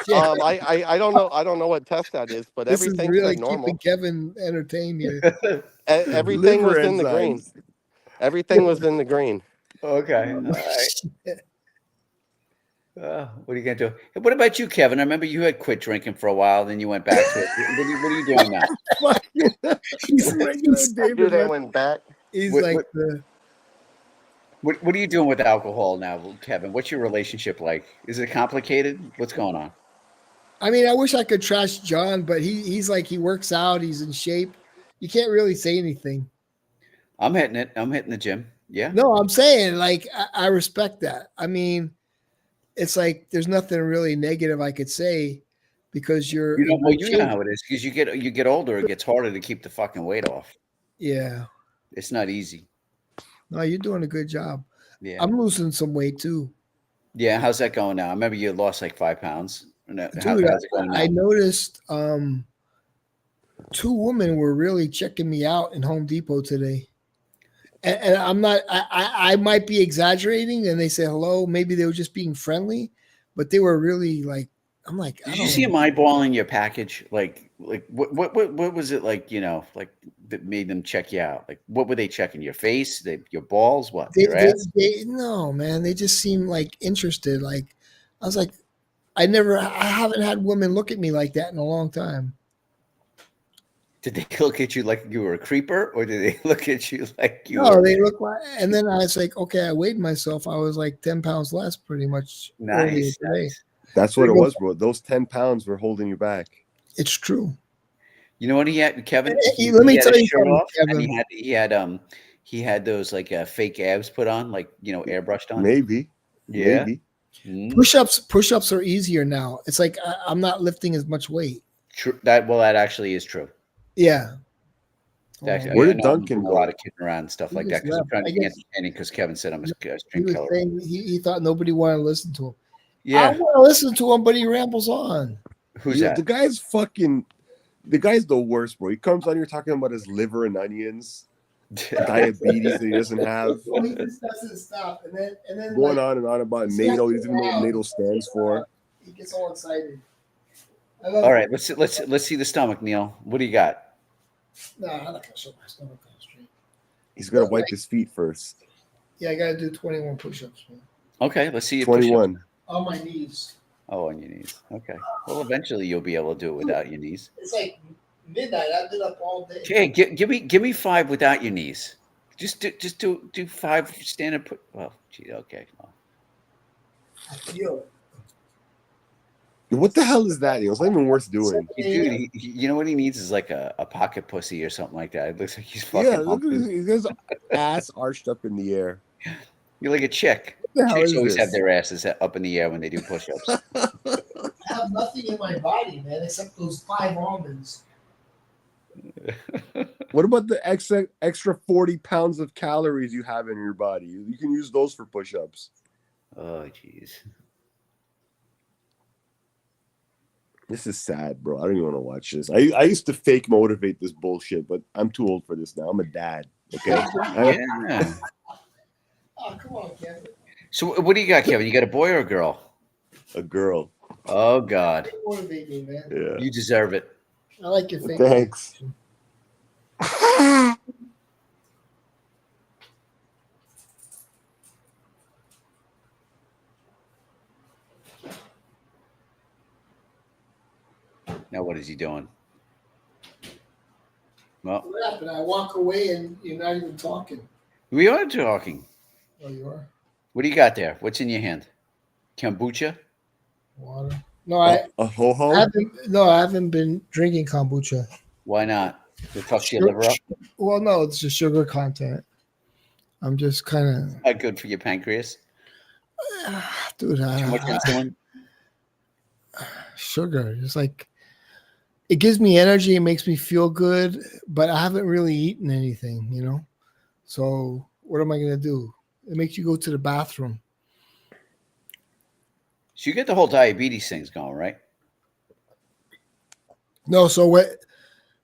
Shit. I don't know what test that is, but This is everything really said normal. keeping Kevin entertained here. Everything Liver was in the green. enzymes. Everything was in the green. Okay. All right. What are you gonna do? What about you, Kevin? I remember you had quit drinking for a while, then you went back to it. What are you doing now? He's, Regular he's, David Dude, I Letterman. went back. he's What- like what- the What are you doing with alcohol now, Kevin? What's your relationship like? Is it complicated? What's going on? I mean, I wish I could trash John, but he's like he works out, he's in shape. You can't really say anything. I'm hitting it. I'm hitting the gym. Yeah. No, I'm saying like I respect that. I mean, it's like there's nothing really negative I could say because you're You know, in well, good you know shape. how it is because you get older, it gets harder to keep the fucking weight off. Yeah. It's not easy. No, you're doing a good job. Yeah. I'm losing some weight too. Yeah. How's that going now? I remember you lost like 5 pounds. Dude, How's it going now? I noticed two women were really checking me out in Home Depot today. And I'm not I might be exaggerating and they say hello. Maybe they were just being friendly, but they were really like I'm like, I Did you don't see them eyeballing your package? Like what was it like? You know, like that made them check you out? Like what were they checking? Your face, your balls, what? Your ass? no man, they just seem like interested. Like I was like, I haven't had women look at me like that in a long time. Did they look at you like you were a creeper, or did they look at you like you No, were they look like, and then I was like, okay, I weighed myself. I was like 10 pounds less pretty much earlier nice? today. Nice. That's what it was, bro. Those 10 pounds were holding you back. It's true. You know what he had, Kevin? Let me He had tell his you shirt something, off, and Kevin. he had those like fake abs put on, like airbrushed on. Maybe. Yeah. Maybe. Mm. Push-ups are easier now. It's like I'm not lifting as much weight. True. That actually is true. Yeah. Actually, Where I did know I'm Duncan doing a go? lot of kidding around and stuff He like that just because I'm left. trying to I be guess entertaining because Kevin said I'm a he stream was killer. saying he thought nobody wanted to listen to him. I Yeah. want to listen to him, but he rambles on. Who's Yeah, that? the guy's the worst, bro. He comes on here talking about his liver and onions, diabetes that he doesn't have, So he just doesn't stop, and then going like, on and on about he's NATO. He checking doesn't even know what out. NATO stands for. He gets all excited. I love All it. right, let's see the stomach, Neil. What do you got? No, I'm not gonna show my stomach on the street. He's gonna wipe his feet first. Yeah, I gotta do 21 push-ups, man. Okay, let's see your push-ups. 21. On my knees. Oh, on your knees. Okay. Well, eventually you'll be able to do it without your knees. It's like midnight. I've been up all day. Okay, give me 5 without your knees. Just do 5 standing. Well, gee, okay. Well, I feel it. What the hell is that? It's not even worth doing. dude, you know what he needs is like a pocket pussy or something like that. It looks like he's fucking. Yeah, look at his ass arched up in the air. You're like a chick. What the hell Chicks is always this? have their asses up in the air when they do push-ups. I have nothing in my body, man, except those 5 almonds. What about the extra 40 pounds of calories you have in your body? You can use those for push-ups. Oh, jeez. This is sad, bro. I don't even want to watch this. I used to fake motivate this bullshit, but I'm too old for this now. I'm a dad. Okay. Yeah. Oh, come on, Kevin. So what do you got, Kevin? You got a boy or a girl? A girl. Oh God, Motivate me, man. Yeah. you deserve it. I like your face. Thanks. Now what is he doing? Well, What happened? I walk away and you're not even talking. we are talking. Oh, you are? What do you got there? What's in your hand? Kombucha? Water. No, I A ho-ho? haven't been drinking kombucha. Why not? To fuck your liver up? Well, no, it's just sugar content. I'm just kind Not good for your pancreas. of, dude, Too much insulin. sugar. It's like, it gives me energy. It makes me feel good, but I haven't really eaten anything, you know? So what am I going to do? It makes you go to the bathroom. So you get the whole diabetes things going, right? No, so what?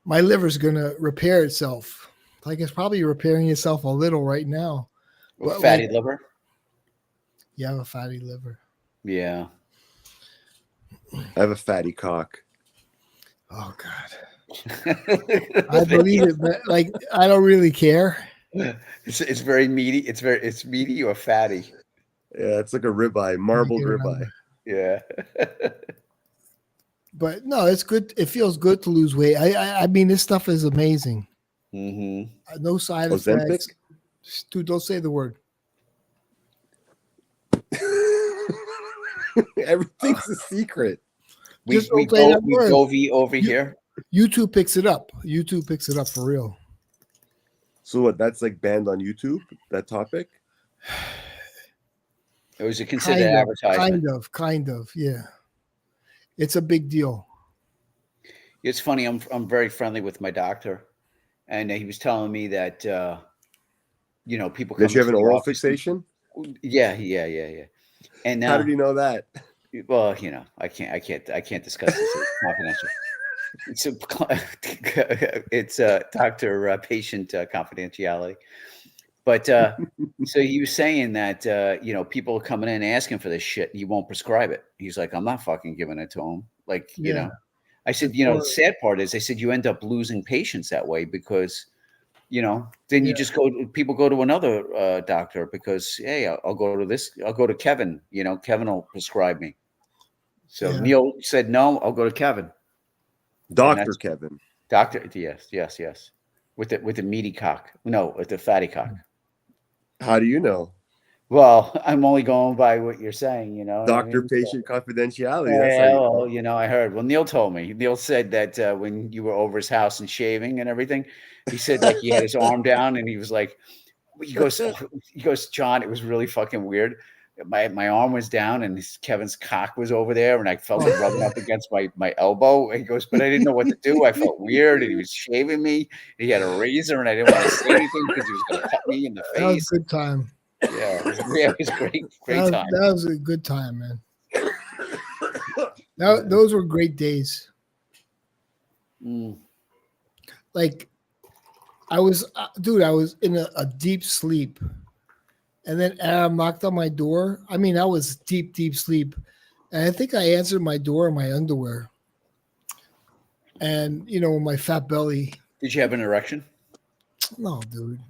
My liver's going to repair itself. Like it's probably repairing itself a little right now. With But, fatty like- liver? You have a fatty liver. Yeah. I have a fatty cock. Oh, God. I believe it, but like, I don't really care. It's very meaty. It's meaty or fatty. Yeah, it's like a ribeye, marbled ribeye. Yeah. But no, it's good. It feels good to lose weight. I mean, this stuff is amazing. Mm-hmm. No side Ozempic? effects. Dude, don't say the word. Everything's a secret. We Just don't say that word. Govey over here. YouTube picks it up. YouTube picks it up for real. So what? That's like banned on YouTube. That topic. It was a considered advertisement. Kind of, yeah. It's a big deal. It's funny. I'm very friendly with my doctor, and he was telling me that people come Did you have into an the oral office. fixation? Yeah. And How did he know that? well, I can't discuss this. It's confidential. It's doctor patient confidentiality. But so he was saying that people are coming in asking for this shit, and you won't prescribe it. He's like, I'm not fucking giving it to them. Like, Yeah. I said, It's the more- sad part is, they said you end up losing patients that way because, then you Yeah. just people go to another doctor because, hey, I'll go to this, I'll go to Kevin. Kevin will prescribe me. So Yeah. Neil said, no, I'll go to Kevin. Dr. Kevin. Doctor, yes. With the meaty cock. No, with the fatty cock. How do you know? Well, I'm only going by what you're saying, what I Doctor mean? patient confidentiality. That's how Yeah, you well, know. I heard. Well, Neil told me. Neil said that when you were over his house and shaving and everything, he said like he had his arm down and he was like, he goes, John, it was really fucking weird. My arm was down and Kevin's cock was over there and I felt it rubbing up against my elbow. And he goes, but I didn't know what to do. I felt weird and he was shaving me. He had a razor and I didn't want to say anything because he was going to cut me in the That was face. a good time. Yeah, it was great time. That was a good time, man. Those were great days. Mm. Like, I was in a deep sleep, and then Adam knocked on my door. I mean, I was deep sleep, and I think I answered my door in my underwear, and my fat belly. Did you have an erection? No, dude.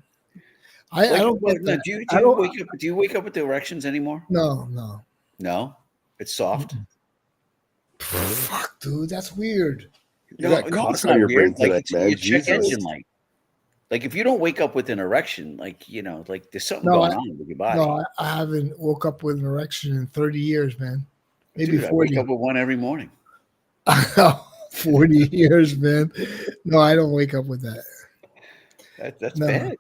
I don't get that. Do you wake up? Do you wake up with the erections anymore? No. No, it's soft. Fuck, dude, that's weird. You got it's cock not on your brain weird. Like, tonight, it's man. your check Jesus. engine light. Like, if you don't wake up with an erection, like like there's something No, going on with your body. No, I haven't woke up with an erection in 30 years, man. Maybe Dude, 40. I wake up with one every morning. 40 years, man. No, I don't wake up with that. That's No. bad.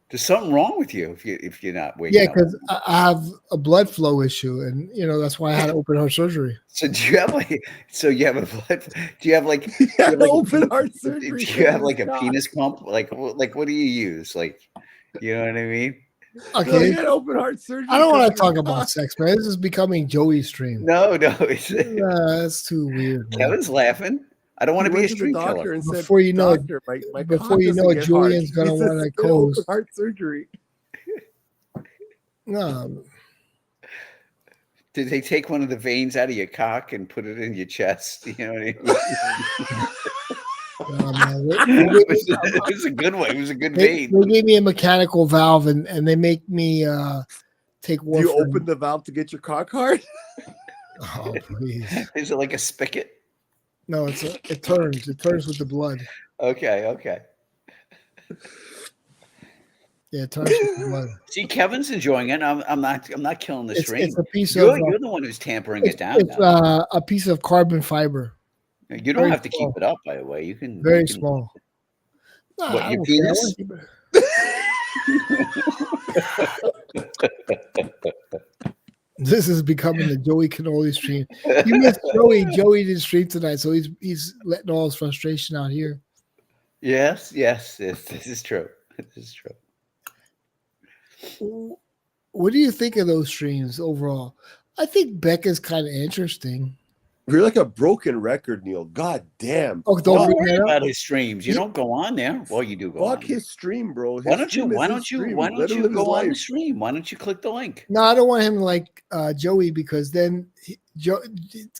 There's something wrong with you if you're not waking Yeah, up. because I have a blood flow issue, and that's why I had open heart surgery. So do you have you have a blood? Do you have like? Yeah, do you have, like, open heart surgery. Do you have like a penis pump? Like what do you use? Like, you know what I mean? No, Okay, he had open heart surgery. I don't want to because talk about sex, man. This is becoming Joey's stream. No, it's That's too weird, man. Kevin's laughing. I don't want he to be a went to the stream doctor killer. and said, Before you know it- "Doctor, my before cock you know doesn't it, get Julian's hard." gonna He says, wanna "Open coast. heart surgery." No, Did they take one of the veins out of your cock and put it in your chest? You know what I mean? man. It was a good one. It was a good They vein. gave me a mechanical valve, and they make me take Do you warfarin. open the valve to get your cock hard? Oh, please. Is it like a spigot? No, it turns. It turns with the blood. Okay. Yeah, it turns with the blood. See, Kevin's enjoying it. I'm not killing the stream. It's a piece You're of. the one who's tampering it down. It's now. a piece of carbon fiber. You don't very have to small. keep it up, by the way. You can Very you can- small. Nah, What, I your don't care. I penis? wanna keep it- This is becoming the Joey Cannoli stream. You missed Joey. Joey didn't stream tonight, so he's letting all his frustration out here. Yes. This is true. This is true. What do you think of those streams overall? I think Becca's kind of interesting. You're like a broken record, Neil. God damn. Oh, don't Don't bring worry that up. about his streams. You don't go on there. Well, you do go on. Fuck his stream, bro. His Why don't you stream is why his don't you stream. why Let don't him you live his go on the life. stream? Why don't you click the link? No, I don't want him like Joey because then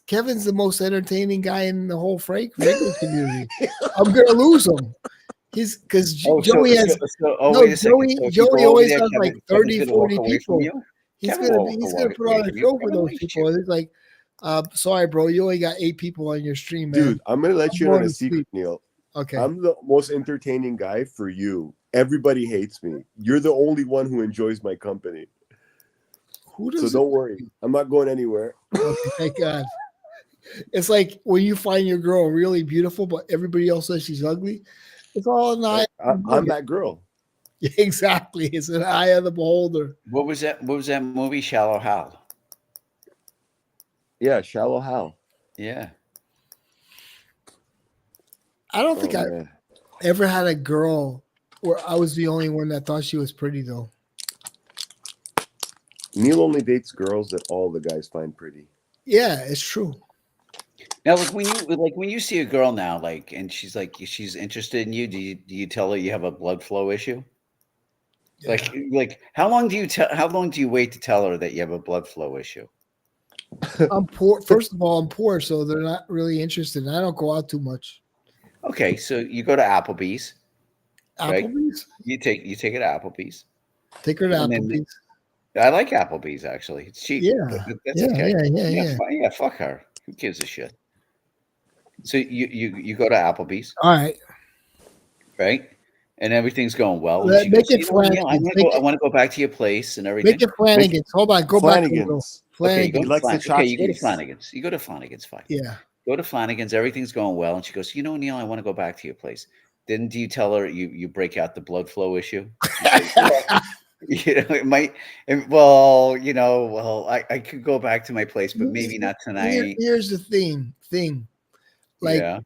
Kevin's the most entertaining guy in the whole Frank community. I'm gonna lose him. He's because Joey has no, wait a second. Joey So if you Joey go over always there, has Kevin- like Kevin's 30, gonna walk 40 away from people. you? He's Kevin gonna won't put away on a from show you. for Kevin those likes people. you. And it's like, sorry, bro, you only got 8 people on your stream, man. Dude, I'm gonna let I'm you in on going a to secret, sleep. Neil. Okay. I'm the most entertaining guy for you. Everybody hates me. You're the only one who enjoys my company. Who So does don't worry. I'm not going anywhere. Okay, thank God. It's like when you find your girl really beautiful, but everybody else says she's ugly. It's all an eye. I'm that girl. Exactly. It's an eye of the beholder. What was that movie? Shallow Hal. Yeah, Shallow Hal. Yeah. I don't think Oh, I man. ever had a girl where I was the only one that thought she was pretty though. Neil only dates girls that all the guys find pretty. Yeah, it's true. Now, when you see a girl now, like, and she's interested in you, do you tell her you have a blood flow issue? Yeah. Like how long do you wait to tell her that you have a blood flow issue? I'm poor. First of all, I'm poor, so they're not really interested. And I don't go out too much. Okay, so you go to Applebee's, right? Applebee's? You take it to Applebee's, Take her to and then Applebee's. I like Applebee's actually. It's cheap. Yeah. That's Yeah, okay. yeah. Yeah, fuck her. Who gives a shit? So you go to Applebee's, All right. right? And everything's going well. And Make she goes, it "You know, Neil, Flanagan's. I want to go back to your place and everything." Make it Flanagan's. Hold on. Go back. Flanagan's. Okay, you go Flanagan's. to likes the Flanagan's. Okay, you go to tchotchkes. Flanagan's. You go to Flanagan's, fine. Yeah. Go to Flanagan's, everything's going well. And she goes, "You know, Neil, I want to go back to your place." Then do you tell her you break out the blood flow issue? You know, it might, I could go back to my place, but maybe not tonight. Here's the thing. Like, Yeah.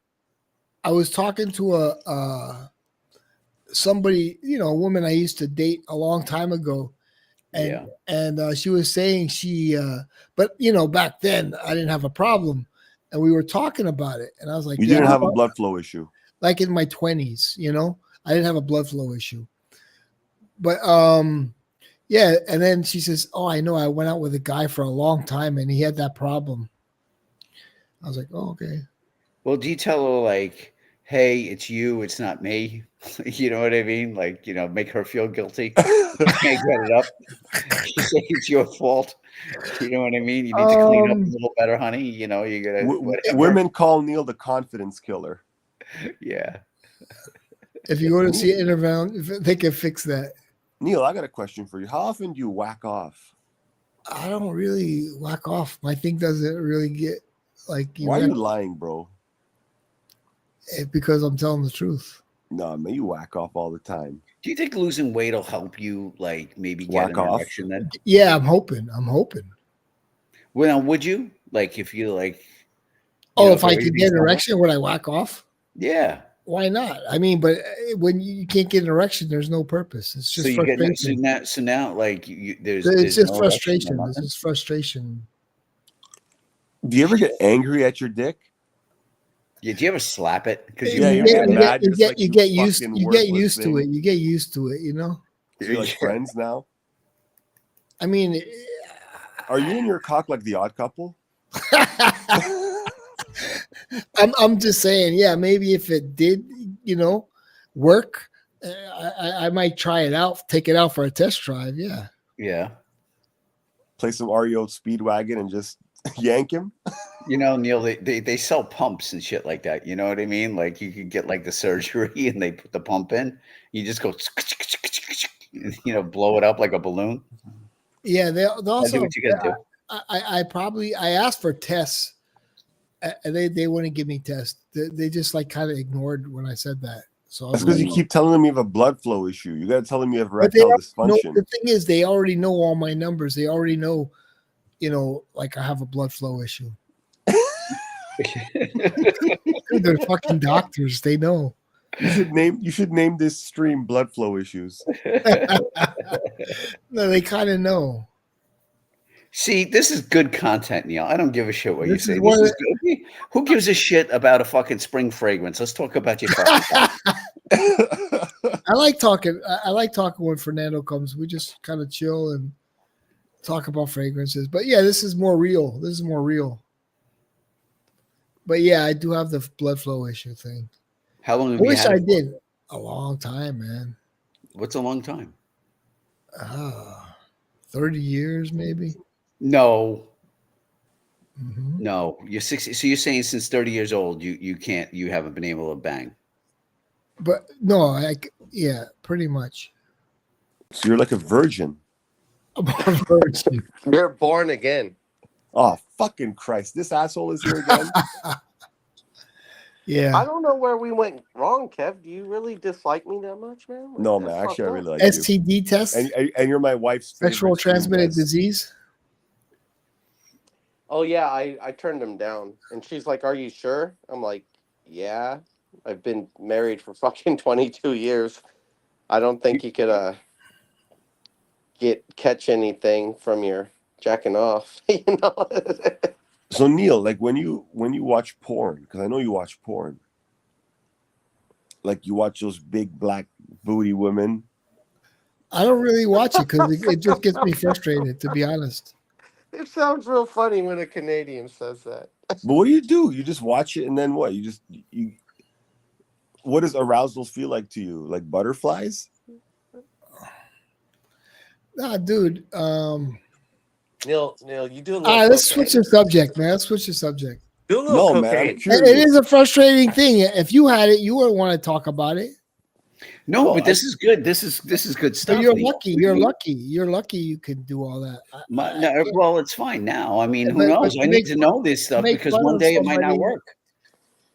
I was talking to somebody, a woman I used to date a long time ago, and she was saying but back then I didn't have a problem, and we were talking about it, and I was like, You didn't have a blood flow issue. like in my 20s, I didn't have a blood flow issue, but yeah, and then she says, "Oh, I know, I went out with a guy for a long time, and he had that problem." I was like, "Oh, okay." Well, do you tell her like, "Hey, it's you, it's not me"? You know what I mean? Like, make her feel guilty. You can't get it up. You say it's your fault. You know what I mean? You need to clean up a little better, honey. You gotta whatever. Women call Neil the confidence killer. Yeah. If you go to see Interval, they can fix that. Neil, I got a question for you. How often do you whack off? I don't really whack off. My thing doesn't really get like. Why are you lying, bro? Because I'm telling the truth. No, man, you whack off all the time. Do you think losing weight will help you, like maybe get Whack an off? erection then? Yeah, I'm hoping. Well, would you like if you like? Oh, if I could get an erection, would I whack off? Yeah. Why not? I mean, but when you can't get an erection, there's no purpose. It's just frustration. So now, like, It's just no frustration. erection or It's nothing? just frustration. Do you ever get angry at your dick? Yeah, do you ever slap it? Because Yeah, you you're mad, get, just like you you get used fucking to worthless it. thing. You get used to it. You're like friends now. I mean, Are you and your cock like the Odd Couple? I'm just saying, yeah, maybe if it did, work, I might try it out, take it out for a test drive. Yeah. Yeah. Play some REO Speedwagon and just yank him? Neil, they sell pumps and shit like that. You know what I mean? Like you could get like the surgery and they put the pump in. You just go, blow it up like a balloon. Yeah, they also. Do what you gotta do. I asked for tests, and they wouldn't give me tests. They just like kind of ignored when I said that. So That's because you keep telling them you have a blood flow issue. You got to tell them you have But they erectile no, dysfunction. the thing is, they already know all my numbers. They already know, like I have a blood flow issue. Dude, they're fucking doctors. They know. You should name this stream blood flow issues. No, they kind of know. See, this is good content, Neil. I don't give a shit what you This say. is one This is of good. Who gives a shit about a fucking spring fragrance? Let's talk about your fucking I like talking. I like talking when Fernando comes. We just kind of chill and talk about fragrances. But yeah, this is more real. But yeah, I do have the blood flow issue thing. How long I have you wish had I it? did. A long time, man. What's a long time? 30 years, maybe. No. Mhm. No. You're 60. So you're saying since 30 years old, you haven't been able to bang. But no, yeah, pretty much. So you're like a virgin. I'm a virgin. You're born again. Oh, fucking Christ. This asshole is here again. Yeah. I don't know where we went wrong, Kev. Do you really dislike me that much, man? No, That's man. Actually, I fucked really up. like STD test, you. And you're my wife's favorite sexual stream transmitted guest. disease. Oh yeah, I turned him down, and she's like, "Are you sure?" I'm like, "Yeah." I've been married for fucking 22 years. I don't think you could catch anything from your jacking off. You know. So Neil, like when you watch porn, because I know you watch porn, like you watch those big black booty women. I don't really watch it because it just gets me frustrated, to be honest. It sounds real funny when a Canadian says that. But what do? You just watch it and then what? You what does arousals feel like to you? Like butterflies? Nah, dude. Neil, you do a little. All right, let's cocaine. switch the subject, man. Let's switch the subject. Do a little No, man, I'm cocaine. curious. It is a frustrating thing. If you had it, you wouldn't want to talk about it. No, Well, but this is good. This is good stuff. But you're Lee. lucky. You're lucky. You're lucky. You can do all that. No, well, it's fine now. I mean, who But knows? to I need make to know this stuff make because fun one of day it might not somebody- work.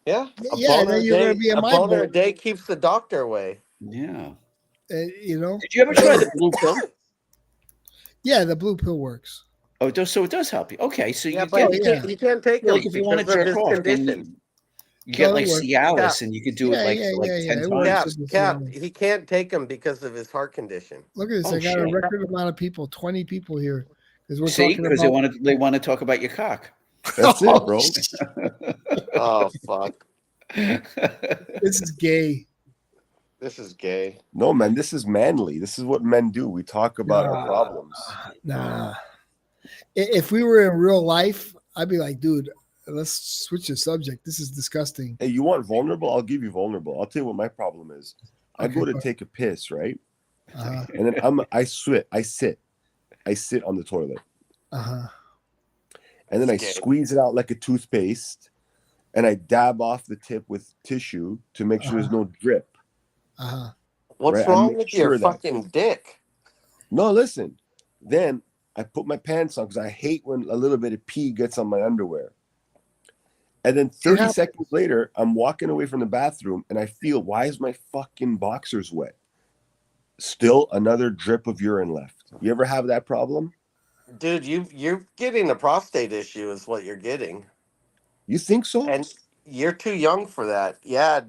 Yeah, Yeah, then you're gonna be in a my boner a boat. day keeps the doctor away. Yeah. You know. Did you ever try the blue pill? Yeah, the blue pill works. Oh, so it does help you. Okay, so Yeah, you but get you can't take them like if you want to because of jerk his off, then condition. you get No, like it works. Cialis, and you could do Yeah, it like yeah, like yeah, 10 yeah, it times. works. Cap, he can't take them because of his heart condition. Look at this. Oh, I got a shit. record amount of people. 20 people here because we're See, talking because about. they want to talk about your cock. That's it, bro. Oh fuck, This is gay. this is gay. No, man, this is manly. This is what men do. We talk about our problems. Nah. If we were in real life, I'd be like, dude, let's switch the subject. This is disgusting. Hey, you want vulnerable? I'll give you vulnerable. I'll tell you what my problem is. I Okay, go to go take a piss, right? Uh-huh. And then I sit on the toilet. Uh-huh. And then I Okay. squeeze it out like a toothpaste, and I dab off the tip with tissue to make sure there's no drip. Uh-huh. What's Right, I wrong make with sure your that- fucking dick? No, listen. Then I put my pants on because I hate when a little bit of pee gets on my underwear. And then 30 Yeah. seconds later, I'm walking away from the bathroom and I feel, why is my fucking boxers wet? Still another drip of urine left. You ever have that problem? Dude, you're getting a prostate issue is what you're getting. You think so? And you're too young for that. Yeah,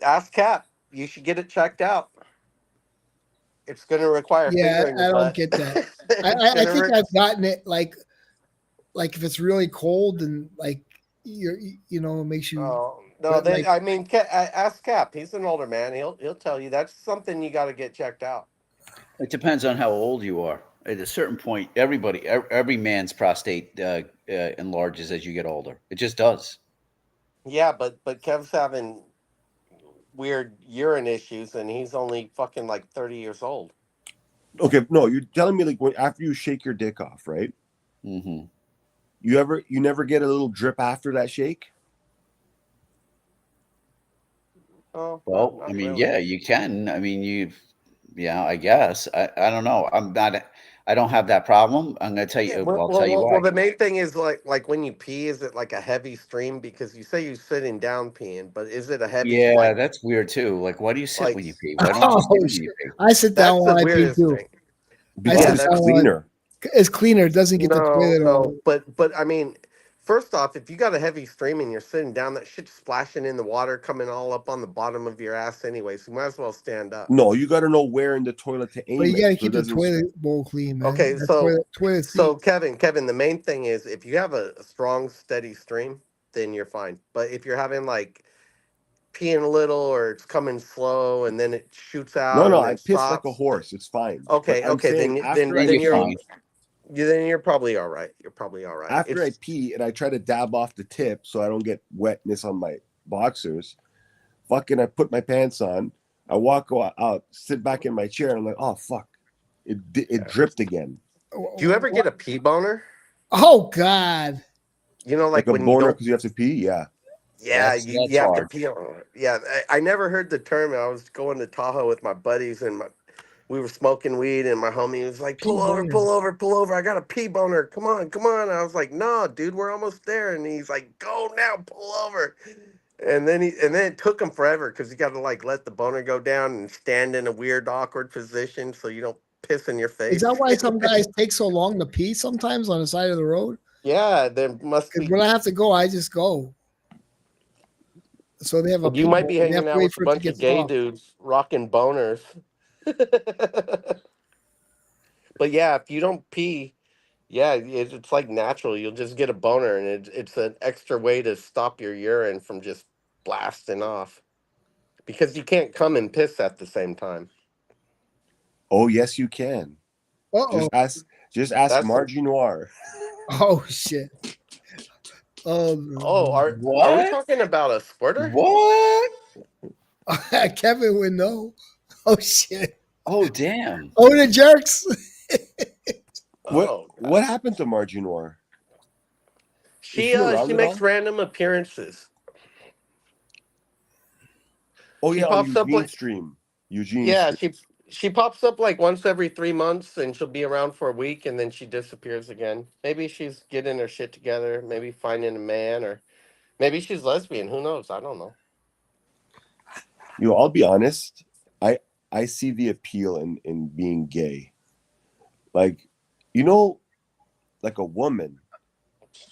ask Cap. You should get it checked out. It's going to require Yeah, fingering the I don't butt. get that. It's I gonna think re- I've gotten it like if it's really cold and like you know, it makes you Oh no! but, They, like- I mean, ask Cap. He's an older man. He'll tell you that's something you got to get checked out. It depends on how old you are. At a certain point, every man's prostate enlarges as you get older. It just does. Yeah, but Kev's having weird urine issues, and he's only fucking like 30 years old. Okay, no, you're telling me like after you shake your dick off, right? Mm-hmm. You never get a little drip after that shake? Oh, Well, not I mean, really. yeah, you can. I mean, yeah, I guess. I don't know. I don't have that problem. I'm gonna tell you. Yeah, I'll tell you why. well, the main thing is like when you pee, is it like a heavy stream? Because you say you're sitting down peeing, but is it a heavy? Yeah, like, that's weird too. Like, why do you sit Like- when you pee? Why don't you sit Oh, when shit. you pee? I sit that's down while the I pee weirdest too. thing. Because said it's that one. cleaner. It's cleaner. It doesn't get the toilet all. But I mean, first off, if you got a heavy stream and you're sitting down, that shit's splashing in the water, coming all up on the bottom of your ass anyway. So you might as well stand up. No, you got to know where in the toilet to aim But you it, gotta so keep it the doesn't- toilet bowl clean, man. Okay, That so- toilet So seat. Kevin, the main thing is if you have a strong, steady stream, then you're fine. But if you're having like peeing a little or it's coming slow and then it shoots out, No, and I then piss like stops, a horse. It's fine. Okay, But I'm okay, saying then after then, I then you're you're fine. then you're probably all right. You're probably all right. after It's- I pee and I try to dab off the tip so I don't get wetness on my boxers, fucking I put my pants on, I walk out, sit back in my chair, and I'm like, oh fuck, it dripped again. do you ever get a pee boner? Oh God! You know, like Like a when you boner don't. because you have to pee. Yeah, Yeah, That's you have to hard. pee on it. Yeah, I never heard the term. I was going to Tahoe with my buddies and we were smoking weed and my homie was like, pull Pee over, boner. pull over, pull over. I got a pee boner. Come on, come on. I was like, no, dude, we're almost there. And he's like, go now, pull over. And then it took him forever because you got to like let the boner go down and stand in a weird, awkward position so you don't piss in your face. Is that why some guys take so long to pee sometimes on the side of the road? Yeah, there must Because be. when I have to go, I just go. So they have a You might be peephole. They have hanging to out wait with a for it to bunch get of gay soft. dudes rocking boners. But yeah, if you don't pee, yeah, it's like natural. You'll just get a boner, and it's an extra way to stop your urine from just blasting off because you can't come and piss at the same time. Oh yes, you can. Uh-oh. Just ask That's Margie Noir. Oh shit. oh, are we What? talking about a squirter? What? Kevin would know. Oh shit. Oh damn. Oh, the jerks. Oh, What happened to Margie Noir? Is she she around she at makes all? random appearances. Oh She yeah, on pops up Eugene like stream. Eugene yeah, stream. she pops up like once every 3 months, and she'll be around for a week, and then she disappears again. Maybe she's getting her shit together. Maybe finding a man, or maybe she's lesbian. Who knows? I don't know. I'll be honest. I see the appeal in being gay. Like, like a woman,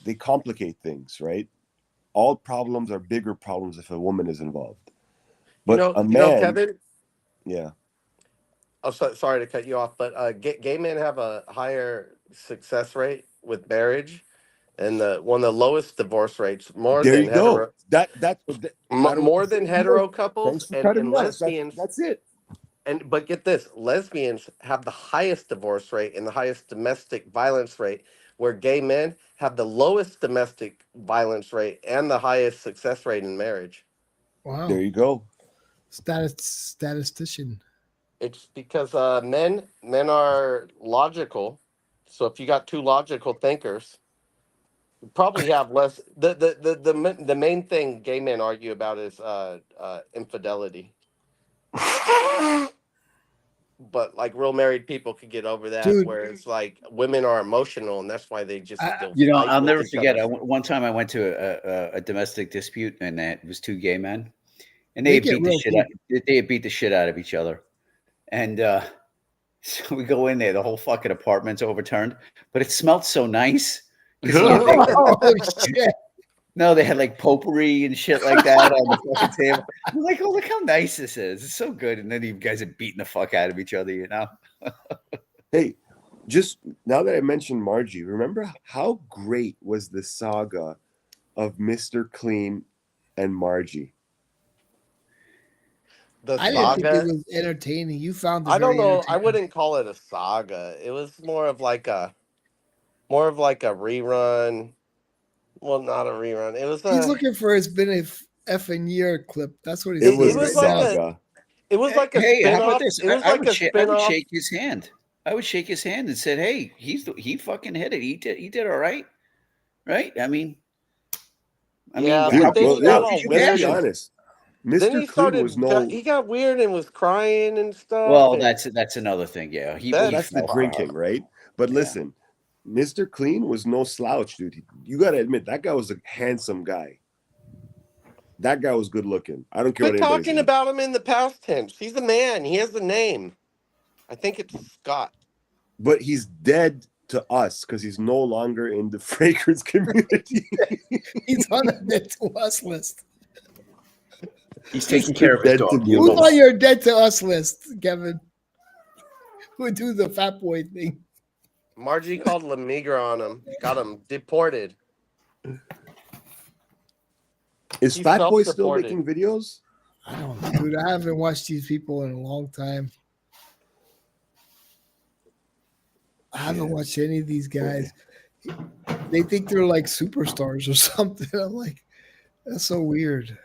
they complicate things, right? All problems are bigger problems if a woman is involved. But a man, Kevin. yeah. Oh, sorry to cut you off, but gay men have a higher success rate with marriage, and one of the lowest divorce rates, more There than you go. hetero, I don't more want to than say more. hetero couples, Thanks for cutting and me off. lesbians. That's it. But get this, lesbians have the highest divorce rate and the highest domestic violence rate, where gay men have the lowest domestic violence rate and the highest success rate in marriage. Wow. There you go. Statistician. It's because men are logical. So if you got two logical thinkers, you probably have less. The main thing gay men argue about is infidelity. But like real married people could get over that, Dude. whereas like women are emotional, and that's why they just still fight I'll with never each forget. other. One time I went to a domestic dispute, and it was two gay men, and They they get beat the real shit out. They beat the shit out of each other, and so we go in there. The whole fucking apartment's overturned, but it smelled so nice. 'Cause, Oh shit. no, they had like potpourri and shit like that on the fucking table. I'm like, oh, look how nice this is. It's so good. And then you guys are beating the fuck out of each other, you know? Hey, just now that I mentioned Margie, remember how great was the saga of Mr. Clean and Margie? The I didn't think it saga. was entertaining. You found it I don't very know. I entertaining. wouldn't call it a saga. It was more of like a rerun. Well, not a rerun. It was He's a. looking for his been a effing year clip. That's what he's It saying was It a was right like now. saga. It was like a Hey, how about spin-off. this? It was I like would a I would spin-off. shake his hand. I would shake his hand and said, "Hey, he fucking hit it. He did all right, right? I mean, Yeah, how but Dude, then could he well, got how yeah, could all you let's weird be bash and him? honest. then Mr. he Clean was started. no He got weird and was crying and stuff. Well, And that's another thing. Yeah, he that's that's the fell fine. drinking, hard. right? But Yeah. listen, Mr. Clean was no slouch, dude. You gotta admit that guy was a handsome guy. That guy was good looking. I don't care Quit what anybody talking says. about him in the past tense. He's a man. He has a name. I think it's Scott. But he's dead to us because he's no longer in the fragrance community. He's on the dead to us list. He's taking care of his Dead to dog. me. Who's Yes. on your dead to us list, Kevin? Who do the fat boy thing? Margie called La Migra on him. Got him deported. Is He's Fat Boy still self-supported. making videos? I don't know, dude. I haven't watched these people in a long time. I haven't watched any of these guys. They think they're like superstars or something. I'm like, that's so weird.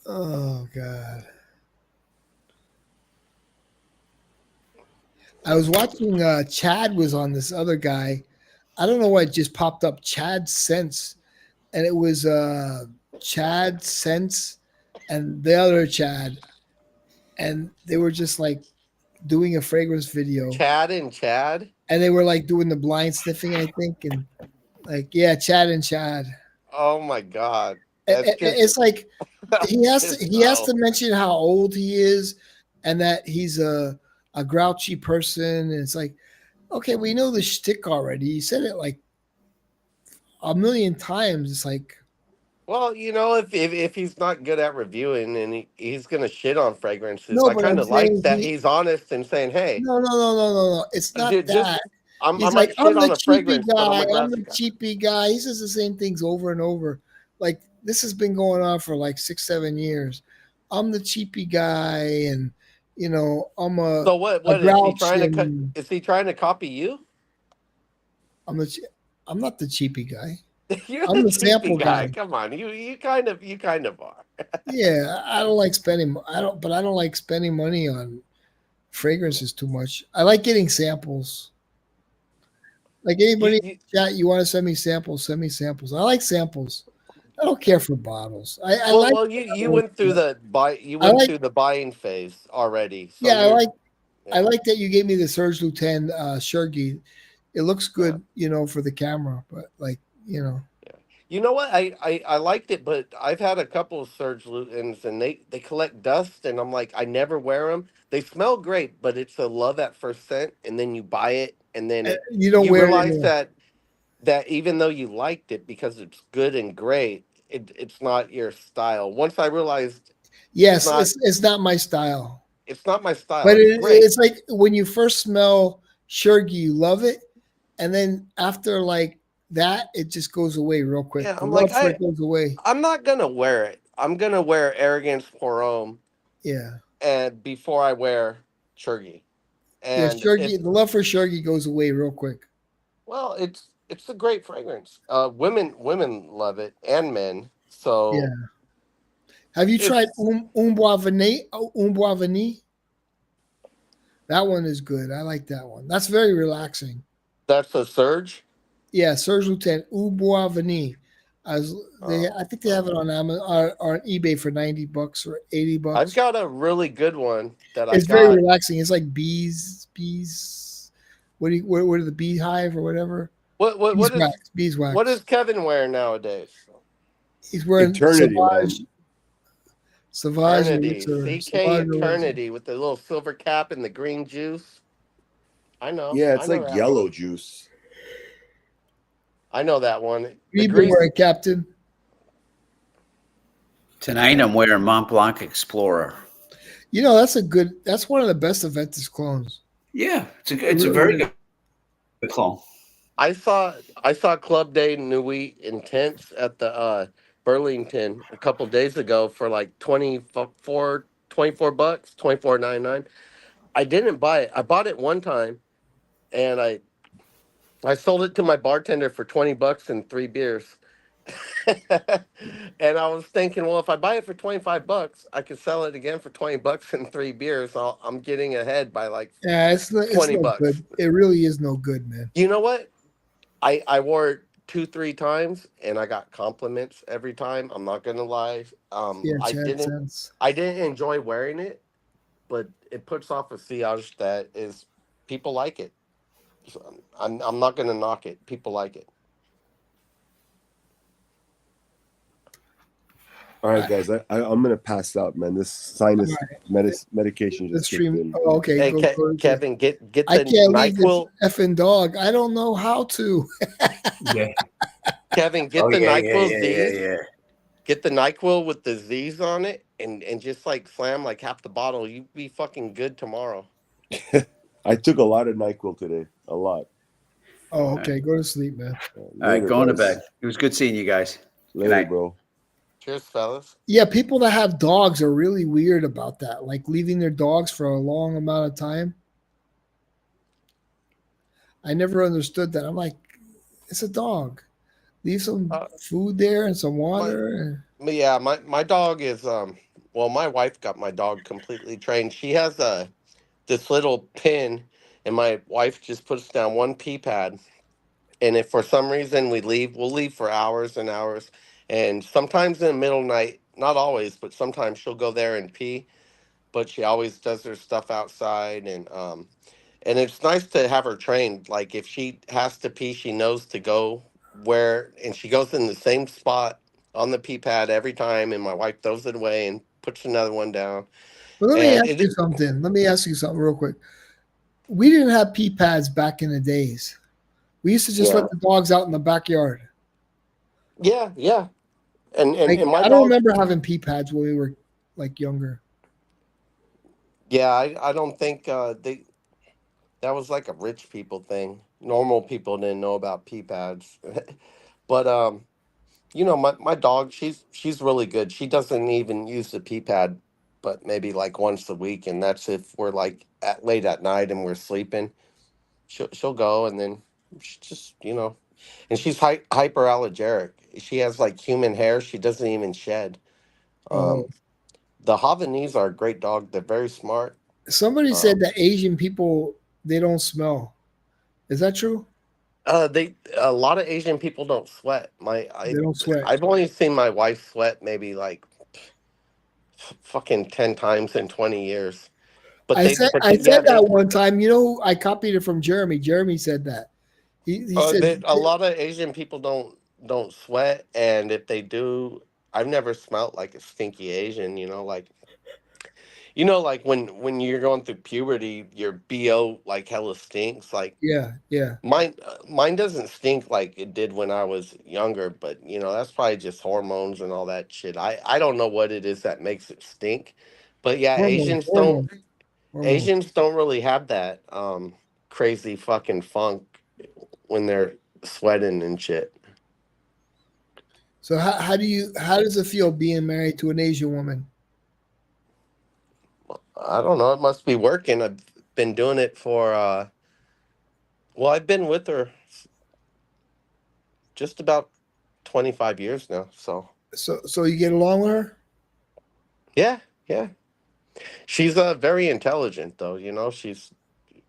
Oh God. I was watching Chad was on this other guy. I don't know why it just popped up. Chad Sense. And it was Chad Sense and the other Chad. And they were just like doing a fragrance video. Chad and Chad. And they were like doing the blind sniffing, I think. And like, yeah, Chad and Chad. Oh my God. That's It's like he has just to mention how old he is and that he's a grouchy person. And it's like, okay, we know the shtick already. You said it like a million times. It's like, Well, if he's not good at reviewing and he's gonna shit on fragrances, No, I but kind I'm of like saying that he's honest and saying, "Hey, no. It's not just that. I He's might like, I'm shit the on a cheapy fragrance, but I'm guy. a I'm the classy guy." cheapy guy. He says the same things over and over. Like this has been going on for like 6, 7 years. I'm the cheapy guy, and I'm So what? a What is he grouch, trying to cut? and Is he trying to copy you? I'm the che- I'm not the cheapy guy. You're I'm the the cheapy sample guy. guy. Come on, you kind of are. Yeah, I don't like spending. I don't like spending money on fragrances too much. I like getting samples. Like You, anybody in you the chat, you want to send me samples? Send me samples. I like samples. I don't care for bottles. I well, like. well, you went through the I like. buying phase already, so Yeah, you're I yeah. like that you gave me the Surge Lieutenant Shergi. It looks Yeah. good, for the camera, but Yeah. You know what? I liked it, but I've had a couple of Surge Lutens and they collect dust, and I'm like, I never wear them. They smell great, but it's a love at first scent, and then you buy it, and then you don't you wear it realize anymore. that even though you liked it because it's good and great, it's not your style. Once I realized it's Yes, not it's not my style. it's not my style. But It's great. it's like when you first smell Shergi, you love it, and then after like that, it just goes away real quick. Yeah, The I'm like love for it goes away. I'm not gonna wear it. I'm gonna wear Arrogance Pour Homme Yeah, and before I wear Churgy. yeah. And Shergi, it's the love for Shergi goes away real quick. well, it's a great fragrance. Women love it and men. Yeah. So Have you tried it's Un Bois Vanille? Un Bois Vanille? That one is good. I like that one. That's very relaxing. that's a surge. Yeah, Serge Lieutenant Un Bois Vanille. I think they have it Oh. on Amazon or on eBay for $90 or I've $80. got a really good one that I It's very got. relaxing. It's like bees. What are the beehive or whatever? What Beeswax. is Kevin wearing nowadays? He's wearing Eternity, man. Sauvage Eternity, Elixir. CK Sauvage Elixir. Eternity with the little silver cap and the green juice. Yeah, I it's know like that one. yellow juice. I know that one. The You've been grease. wearing, Captain. Tonight I'm wearing Mont Blanc Explorer. That's one of the best Aventus clones. Yeah, it's a very good clone. I saw Club Day Nuit Intense at the Burlington a couple days ago for like 24 bucks, 24.99. I didn't buy it. I bought it one time and I sold it to my bartender for 20 bucks and 3 beers. And I was thinking, well, if I buy it for 25 bucks, I could sell it again for 20 bucks and 3 beers. I'm getting ahead by like Yeah, it's 20 no bucks. good. It really is no good, man. You know what? I wore it 2-3 times and I got compliments every time. I'm not gonna lie. Yeah, Chad sense. I didn't enjoy wearing it, but it puts off a sillage that is people like it. So I'm not gonna knock it. People like it. All right, guys, I'm gonna pass out, man. This sinus medication The just kicked stream. in. Oh, okay. Hey, Go. Kevin, get I the can't leave this NyQuil. effing dog. I don't know how to. Yeah. Kevin, get Oh, the yeah, NyQuil yeah, Z's. yeah. Get the NyQuil with the Z's on it, and just like slam like half the bottle. You'd be fucking good tomorrow. I took a lot of NyQuil today. A lot. Oh, okay. Go to sleep, man. All right, going to bed. It was good seeing you guys. Later, night. bro. Cheers, fellas. Yeah, people that have dogs are really weird about that, like leaving their dogs for a long amount of time. I never understood that. I'm like, it's a dog. Leave some food there and some water. Yeah, my dog is well, my wife got my dog completely trained. She has this little pin, and my wife just puts down one pee pad. And if for some reason we'll leave for hours and hours. And sometimes in the middle of the night, not always, but sometimes she'll go there and pee. But she always does her stuff outside, and it's nice to have her trained. Like if she has to pee, she knows to go where, and she goes in the same spot on the pee pad every time. And my wife throws it away and puts another one down. But let me And ask you something. Let me ask you something real quick. We didn't have pee pads back in the days. We used to just let the dogs out in the backyard. Yeah. And Like and my I don't dog, remember having pee pads when we were like younger. yeah, I don't think that was like a rich people thing. Normal people didn't know about pee pads. But my dog, she's really good. She doesn't even use the pee pad, but maybe like once a week, and that's if we're like at late at night and we're sleeping. She'll go, and then she just and she's hyperallergenic. She has like human hair. She doesn't even shed. Oh, Um, the Havanese are a great dog. They're very smart. somebody said Um, that Asian people they don't smell. Is that true? they a lot of Asian people don't sweat. They don't sweat. I've only seen my wife sweat maybe like fucking 10 times in 20 years. But I they, said but I they, said yeah, that they, one time. You know, I copied it from Jeremy. Jeremy said that. He said, a lot of Asian people don't sweat, and if they do, I've never smelt like a stinky Asian. Like when you're going through puberty, your bo like hella stinks. Like yeah, yeah. mine doesn't stink like it did when I was younger, but that's probably just hormones and all that shit. I don't know what it is that makes it stink, but yeah, Hormones, hormones, hormones. Asians don't really have that crazy fucking funk when they're sweating and shit. So how does it feel being married to an Asian woman? I don't know. It must be working. I've been doing it for well, I've been with her just about 25 years now. So So you get along with her? yeah, yeah. She's very intelligent though. She's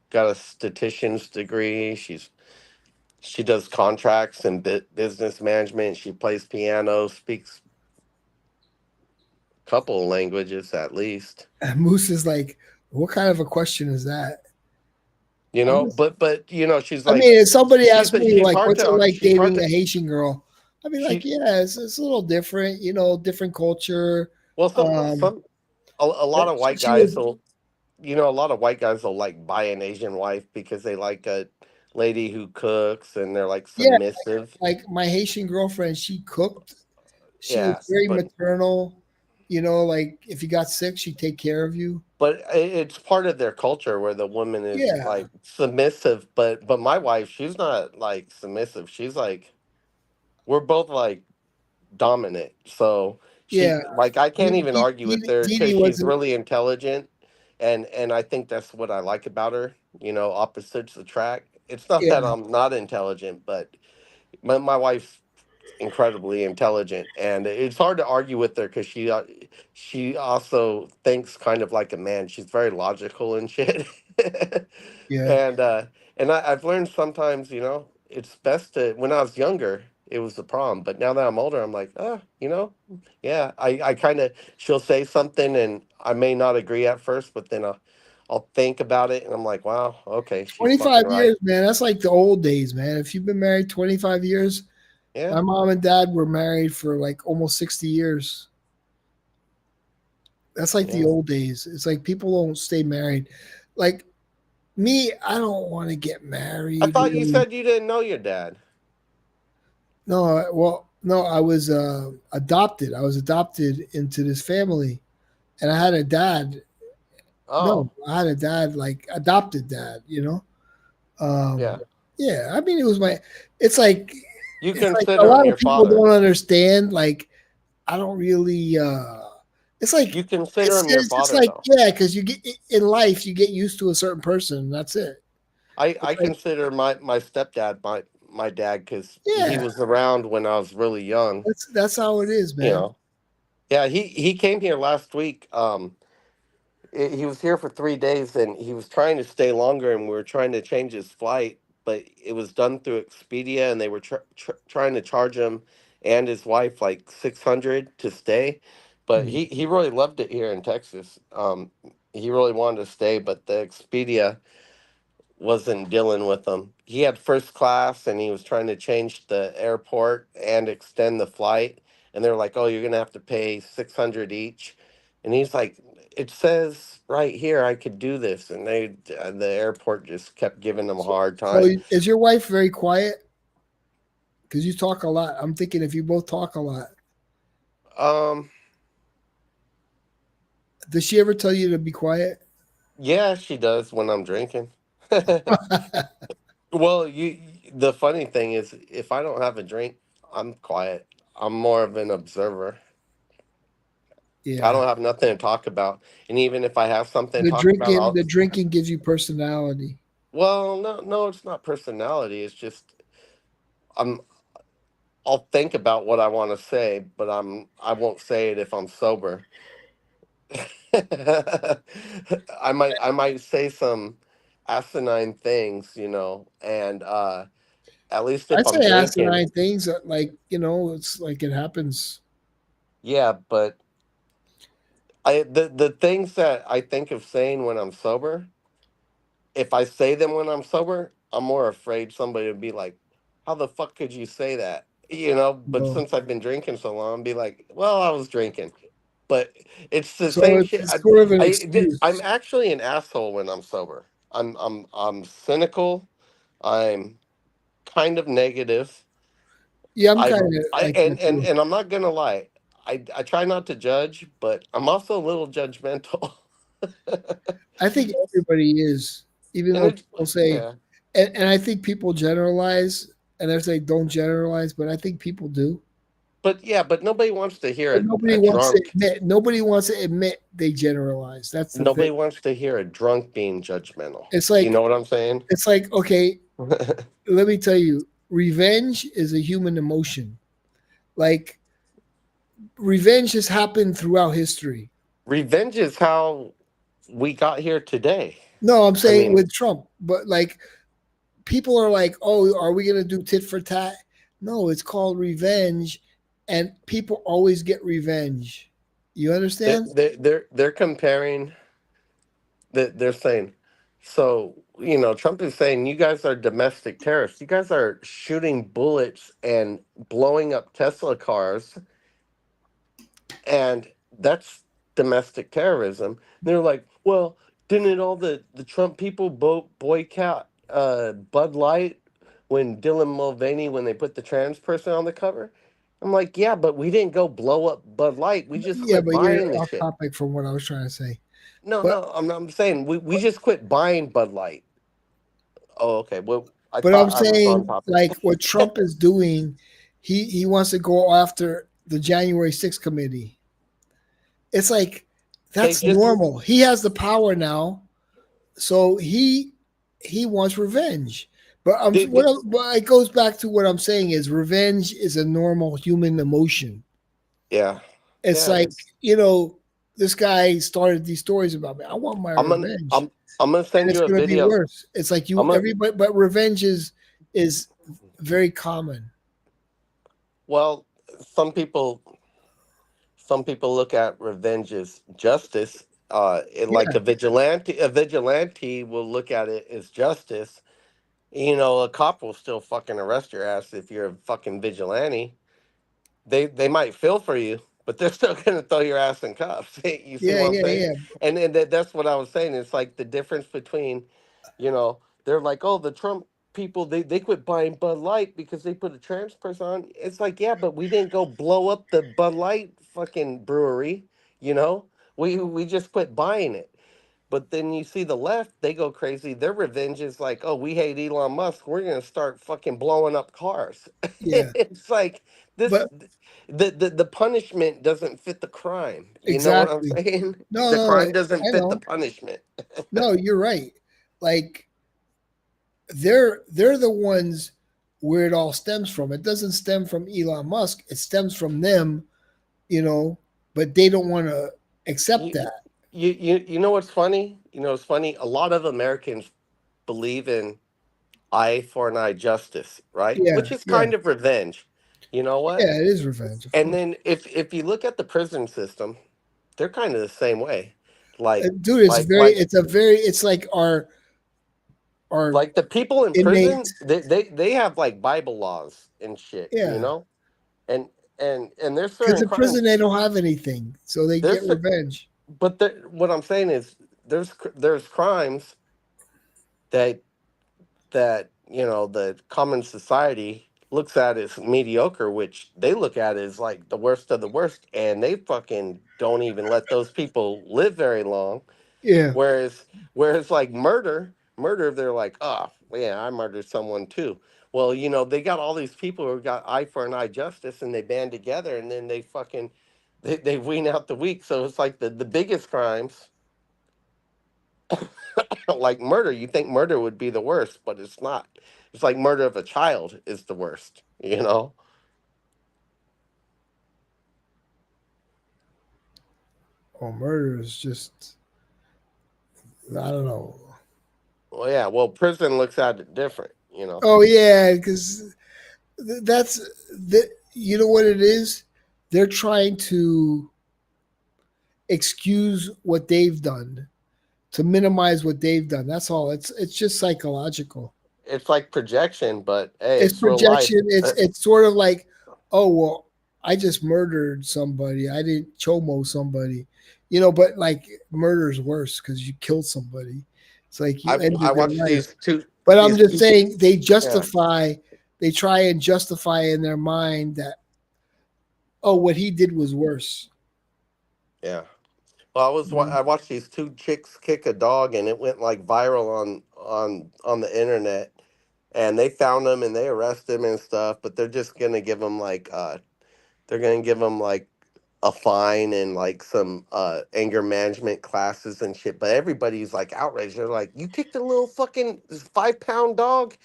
got a statistician's degree. She does contracts and business management. She plays piano, speaks a couple of languages at least. And Moose is like, what kind of a question is that? I'm just, But she's I like mean, if somebody asked me she's like, hard what's it to like she's hard dating to a Haitian girl? I'd be like, she yeah, it's a little different, different culture. well Um, a lot of white she guys was, will a lot of white guys will like buy an Asian wife because they like a lady who cooks and they're like yeah, submissive. like my Haitian girlfriend, she cooked. She was Yeah, very but maternal. Like if you got sick, she'd take care of you. it's part of their culture where the woman is Yeah, like submissive. But my wife, she's not like submissive. She's like we're both like dominant. So yeah. I can't even argue with her Didi because she's wasn't. really intelligent, and I think that's what I like about her. Opposites attract. It's not that Yeah, I'm not intelligent, but my wife's incredibly intelligent, and it's hard to argue with her because she also thinks kind of like a man. She's very logical and shit, yeah. and I've learned sometimes it's best to when I was younger it was the problem, but now that I'm older I'm like yeah, I kind of she'll say something and I may not agree at first, but then I'll think about it and I'm like, wow, okay, she's fucking 25 right. years, man. That's like the old days, man. If you've been married 25 years, Yeah. my mom and dad were married for like almost 60 years. That's like the Yeah. old days. It's like people don't stay married. Like me, I don't want to get I married. thought you Really. said you didn't know your dad. No, well, no, I was adopted. I was adopted into this family, and I had a dad. Oh, No, I had a dad, like adopted dad. yeah. Yeah. I mean, it was my. It's like You it's like a consider him lot of your people father. don't understand. Like I don't really. It's like You consider him your it's just father, like though. yeah, because you get in life, you get used to a certain person. And that's it. I It's like consider my stepdad my dad because he yeah, was around when I was really young. that's how it is, You man. know. Yeah, he came here last week. He was here for 3 days and he was trying to stay longer and we were trying to change his flight, but it was done through Expedia and they were trying to charge him and his wife like 600 to stay. But Mm. he really loved it here in Texas. He really wanted to stay, but the Expedia wasn't dealing with him. He had first class and he was trying to change the airport and extend the flight. And they're like, oh, you're going to have to pay 600 each. And he's like, it says right here I could do this. And the airport just kept giving him a hard So time. is your wife very quiet? Because you talk a lot. I'm thinking if you both talk a lot. Um, Does she ever tell you to be quiet? yeah, she does when I'm drinking. Well, the funny thing is, if I don't have a drink, I'm quiet. I'm more of an observer. I Yeah. don't have nothing to talk about, and even if I have something to The talk about, drinking, the drinking gives you personality. well, no, no, it's not personality. It's just I'm. I'll think about what I want to say, but I won't say it if I'm sober. I might say some asinine things, and at least I if I'm say drinking, asinine things that, like, it's like it happens. yeah. But the things that I think of saying when I'm sober, if I say them when I'm sober, I'm more afraid somebody would be like, "How the fuck could you say that?" But No. since I've been drinking so long, I'd be like, "Well, I was drinking." But it's the So same it's, shit. it's sort of an I'm excuse. actually an asshole when I'm sober. I'm cynical. I'm kind of negative. Yeah, I'm kind I'm of I like that too. and I'm not gonna lie. I try not to judge, but I'm also a little judgmental. I think everybody is, even And though it's people say, yeah. and I think people generalize, and I say don't generalize, but I think people do. But nobody wants to hear But a nobody wants to drunk. admit. Nobody wants to admit they generalize. That's the thing. Nobody wants to hear a drunk being judgmental. It's You like know what I'm saying? it's like okay, let me tell you, revenge is a human emotion. Like revenge has happened throughout history. Revenge is how we got here today. No, I'm I saying mean, with Trump, but like people are like, oh, are we gonna do tit for tat? No, it's called revenge, and people always get revenge. You understand? they're comparing that they're saying, so Trump is saying you guys are domestic terrorists. You guys are shooting bullets and blowing up Tesla cars, and that's domestic terrorism. They're like, well, didn't all the Trump people boycott Bud Light when Dylan Mulvaney when they put the trans person on the cover? I'm like, yeah, but we didn't go blow up Bud Light. We just Yeah, quit but you're buying the off shit. topic from what I was trying to say. No, But no, I'm saying we just quit buying Bud Light. Oh, okay. Well, I but I'm thought I was on saying topic. like what Trump is doing, he wants to go after the January 6th committee. It's like Okay, that's just normal. He has the power now, so he wants revenge. But did, did- but it goes back to what I'm saying is revenge is a normal human emotion. yeah, It's yeah, it like is. this guy started these stories about me. I want my I'm gonna revenge, I'm I'm gonna and send it's you a gonna be video. worse. It's like I'm you gonna everybody, but revenge is very common. well, some people some people look at revenge as justice. Like Yeah, a vigilante will look at it as justice. A cop will still fucking arrest your ass if you're a fucking vigilante. They might feel for you, but they're still gonna throw your ass in cuffs. You see yeah, what I'm yeah, saying? yeah, And that's what I was saying. It's like the difference between, they're like, oh, the Trump people they quit buying Bud Light because they put a trans person on. It's like, yeah, but we didn't go blow up the Bud Light fucking brewery. You know, we just quit buying it. But then you see the left, they go crazy. Their revenge is like, oh, we hate Elon Musk. We're gonna start fucking blowing up cars. yeah. It's like this But the punishment doesn't fit the crime. You know what I'm exactly. saying? No, The no, no. crime doesn't I fit the know. punishment. No, you're right. Like they're the ones where it all stems from. It doesn't stem from Elon Musk. It stems from them, you know, but they don't want to accept You that. you know what's funny? You know it's funny. A lot of Americans believe in eye for an eye justice, right? Yeah, Which is yeah, kind of revenge. You know what? yeah. It is revenge, of And course. then if you look at the prison system, they're kind of the same way. Like Dude, it's like very. like It's a very. It's like our like the people in prison, inmates. they have like Bible laws and shit, Yeah, and and there's because certain in prison crimes. they don't have anything, so they get There's revenge. but what I'm saying is there's crimes that the common society looks at as mediocre, which they look at as like the worst of the worst, and they fucking don't even let those people live very long. Yeah. Whereas like murder, they're like, oh yeah, I murdered someone too. Well, they got all these people who got eye for an eye justice, and they band together, and then they fucking they wean out the weak. So it's like the biggest crimes, like murder. You think murder would be the worst, but it's not. It's like murder of a child is the worst. Or murder is just, I don't know. Well, yeah. Well, prison looks at it different. Oh yeah, because that's you know what it is. They're trying to excuse what they've done, to minimize what they've done. That's all. It's just psychological. It's like projection, but hey, It's it's real life. projection. It's sort of like, oh well, I just murdered somebody. I didn't chomo somebody, But like murder's worse because you killed somebody. It's like you ended I their watched life. these two. But I'm these just two- saying they justify. They try and justify in their mind that, oh, what he did was worse. Yeah. Well, I watched these two chicks kick a dog, and it went like viral on the internet. And they found him and they arrested him and stuff. But they're just gonna give him like a fine and like some anger management classes and shit. But everybody's like outraged. They're like, "You kicked a little fucking 5 pound dog?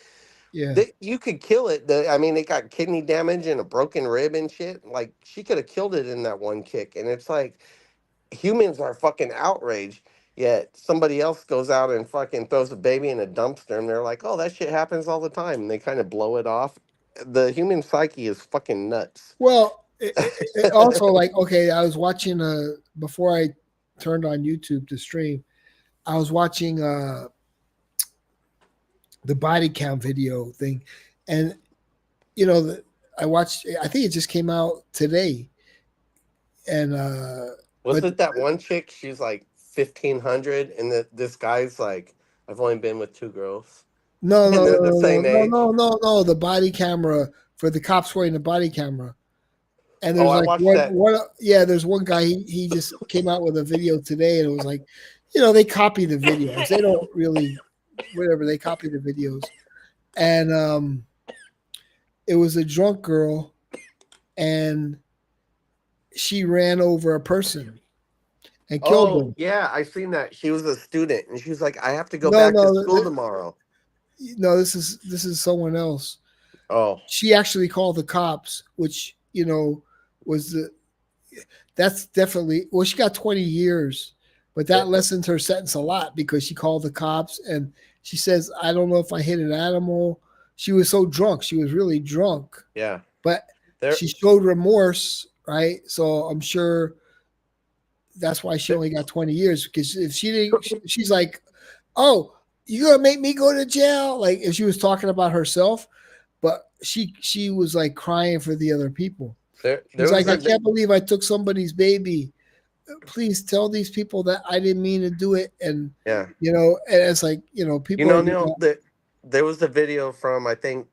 Yeah. You could kill it. I mean, it got kidney damage and a broken rib and shit. Like she could have killed it in that one kick." And it's like humans are fucking outraged. Yet somebody else goes out and fucking throws a baby in a dumpster, and they're like, "Oh, that shit happens all the time," and they kind of blow it off. The human psyche is fucking nuts. Well, it also like, okay, I was watching before I turned on YouTube to stream, I was watching the body count video thing, and I watched. I think it just came out today, and Was but it that one chick? She's like 1,500, and this guy's like, "I've only been with 2 girls." no, And no, they're no, the same no, age. no, no, no, the body camera for the cops wearing the body camera. And there's I like watched that. there's one guy, he just came out with a video today, and it was like, they copy the videos. They don't really, whatever, they copy the videos. And it was a drunk girl, and she ran over a person and killed Oh him. yeah, I seen that. She was a student, and she was like, "I have to go No, back no, to school tomorrow." No, this is someone else. Oh, She actually called the cops, which, was that's definitely, well, she got 20 years, but that lessened her sentence a lot because she called the cops, and she says, I don't know if I hit an animal. She was so drunk. She was really drunk, yeah. but There, she showed remorse, right? So I'm sure that's why she only got 20 years, because if she didn't, she's like, oh, you gonna make me go to jail? Like if she was talking about herself, but she was like crying for the other people. there She's was like, I can't believe I took somebody's baby. Please tell these people that I didn't mean to do it. And yeah. and it's like, people Neil, there was a video from I think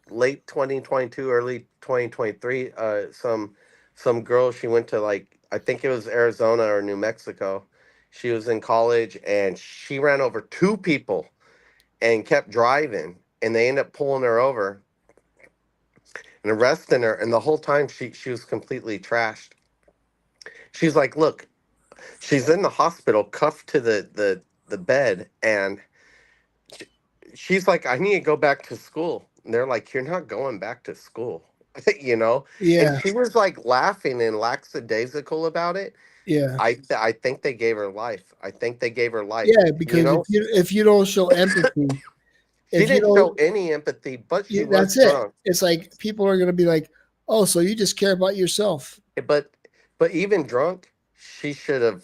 late 2022, early 2023. Some girl, she went to like I think it was Arizona or New Mexico. She was in college and she ran over 2 people and kept driving, and they ended up pulling her over and arresting her. And the whole time she was completely trashed. She's like, look, she's in the hospital, cuffed to the bed, and she's like, I need to go back to school. And they're like, you're not going back to school, Yeah. And she was like laughing and lackadaisical about it. Yeah. I think they gave her life. I think they gave her life. Yeah. Because if you don't show empathy, she didn't show any empathy, but she was drunk. It's like people are going to be like, oh, so you just care about yourself. But even drunk, she should have.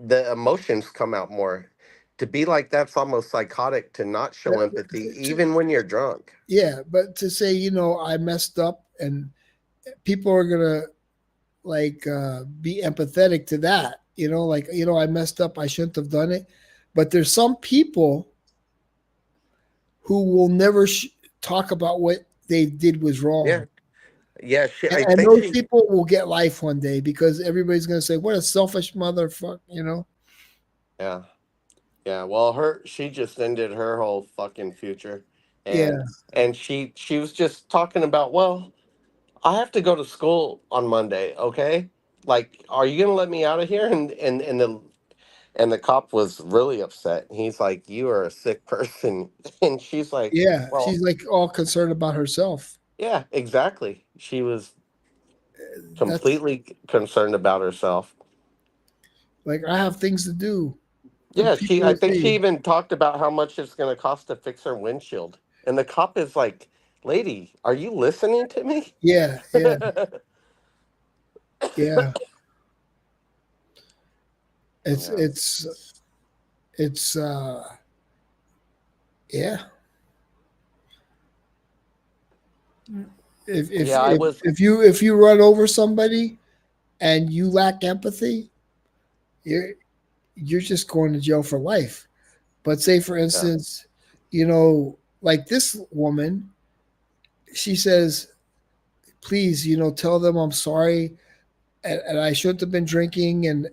The emotions come out more. To be like that's almost psychotic to not show empathy, even when you're drunk. Yeah, but to say, I messed up, and people are gonna like be empathetic to that, I messed up, I shouldn't have done it. But there's some people who will never talk about what they did was wrong. Yeah. Yeah, I And think those she. people will get life one day because everybody's gonna say, "What a selfish motherfucker," you know? Yeah, yeah. Well, she just ended her whole fucking future, and Yeah, she was just talking about, well, I have to go to school on Monday. Okay, like, are you gonna let me out of here? And the cop was really upset. He's like, "You are a sick person," and she's like, yeah. "Well, She's like all concerned about herself. yeah, exactly." She was That's completely concerned about herself. like I have things to do. And Yeah, people I will think she say, even talked about how much it's going to cost to fix her windshield. And the cop is like, "Lady, are you listening to me?" yeah, yeah, yeah. It's Yeah. it's it's yeah. If if Yeah, I if was. if you run over somebody and you lack empathy, you're you're just going to jail for life. But say for Yeah. instance, you know, like this woman, she says, please, you know, tell them I'm sorry and I shouldn't have been drinking and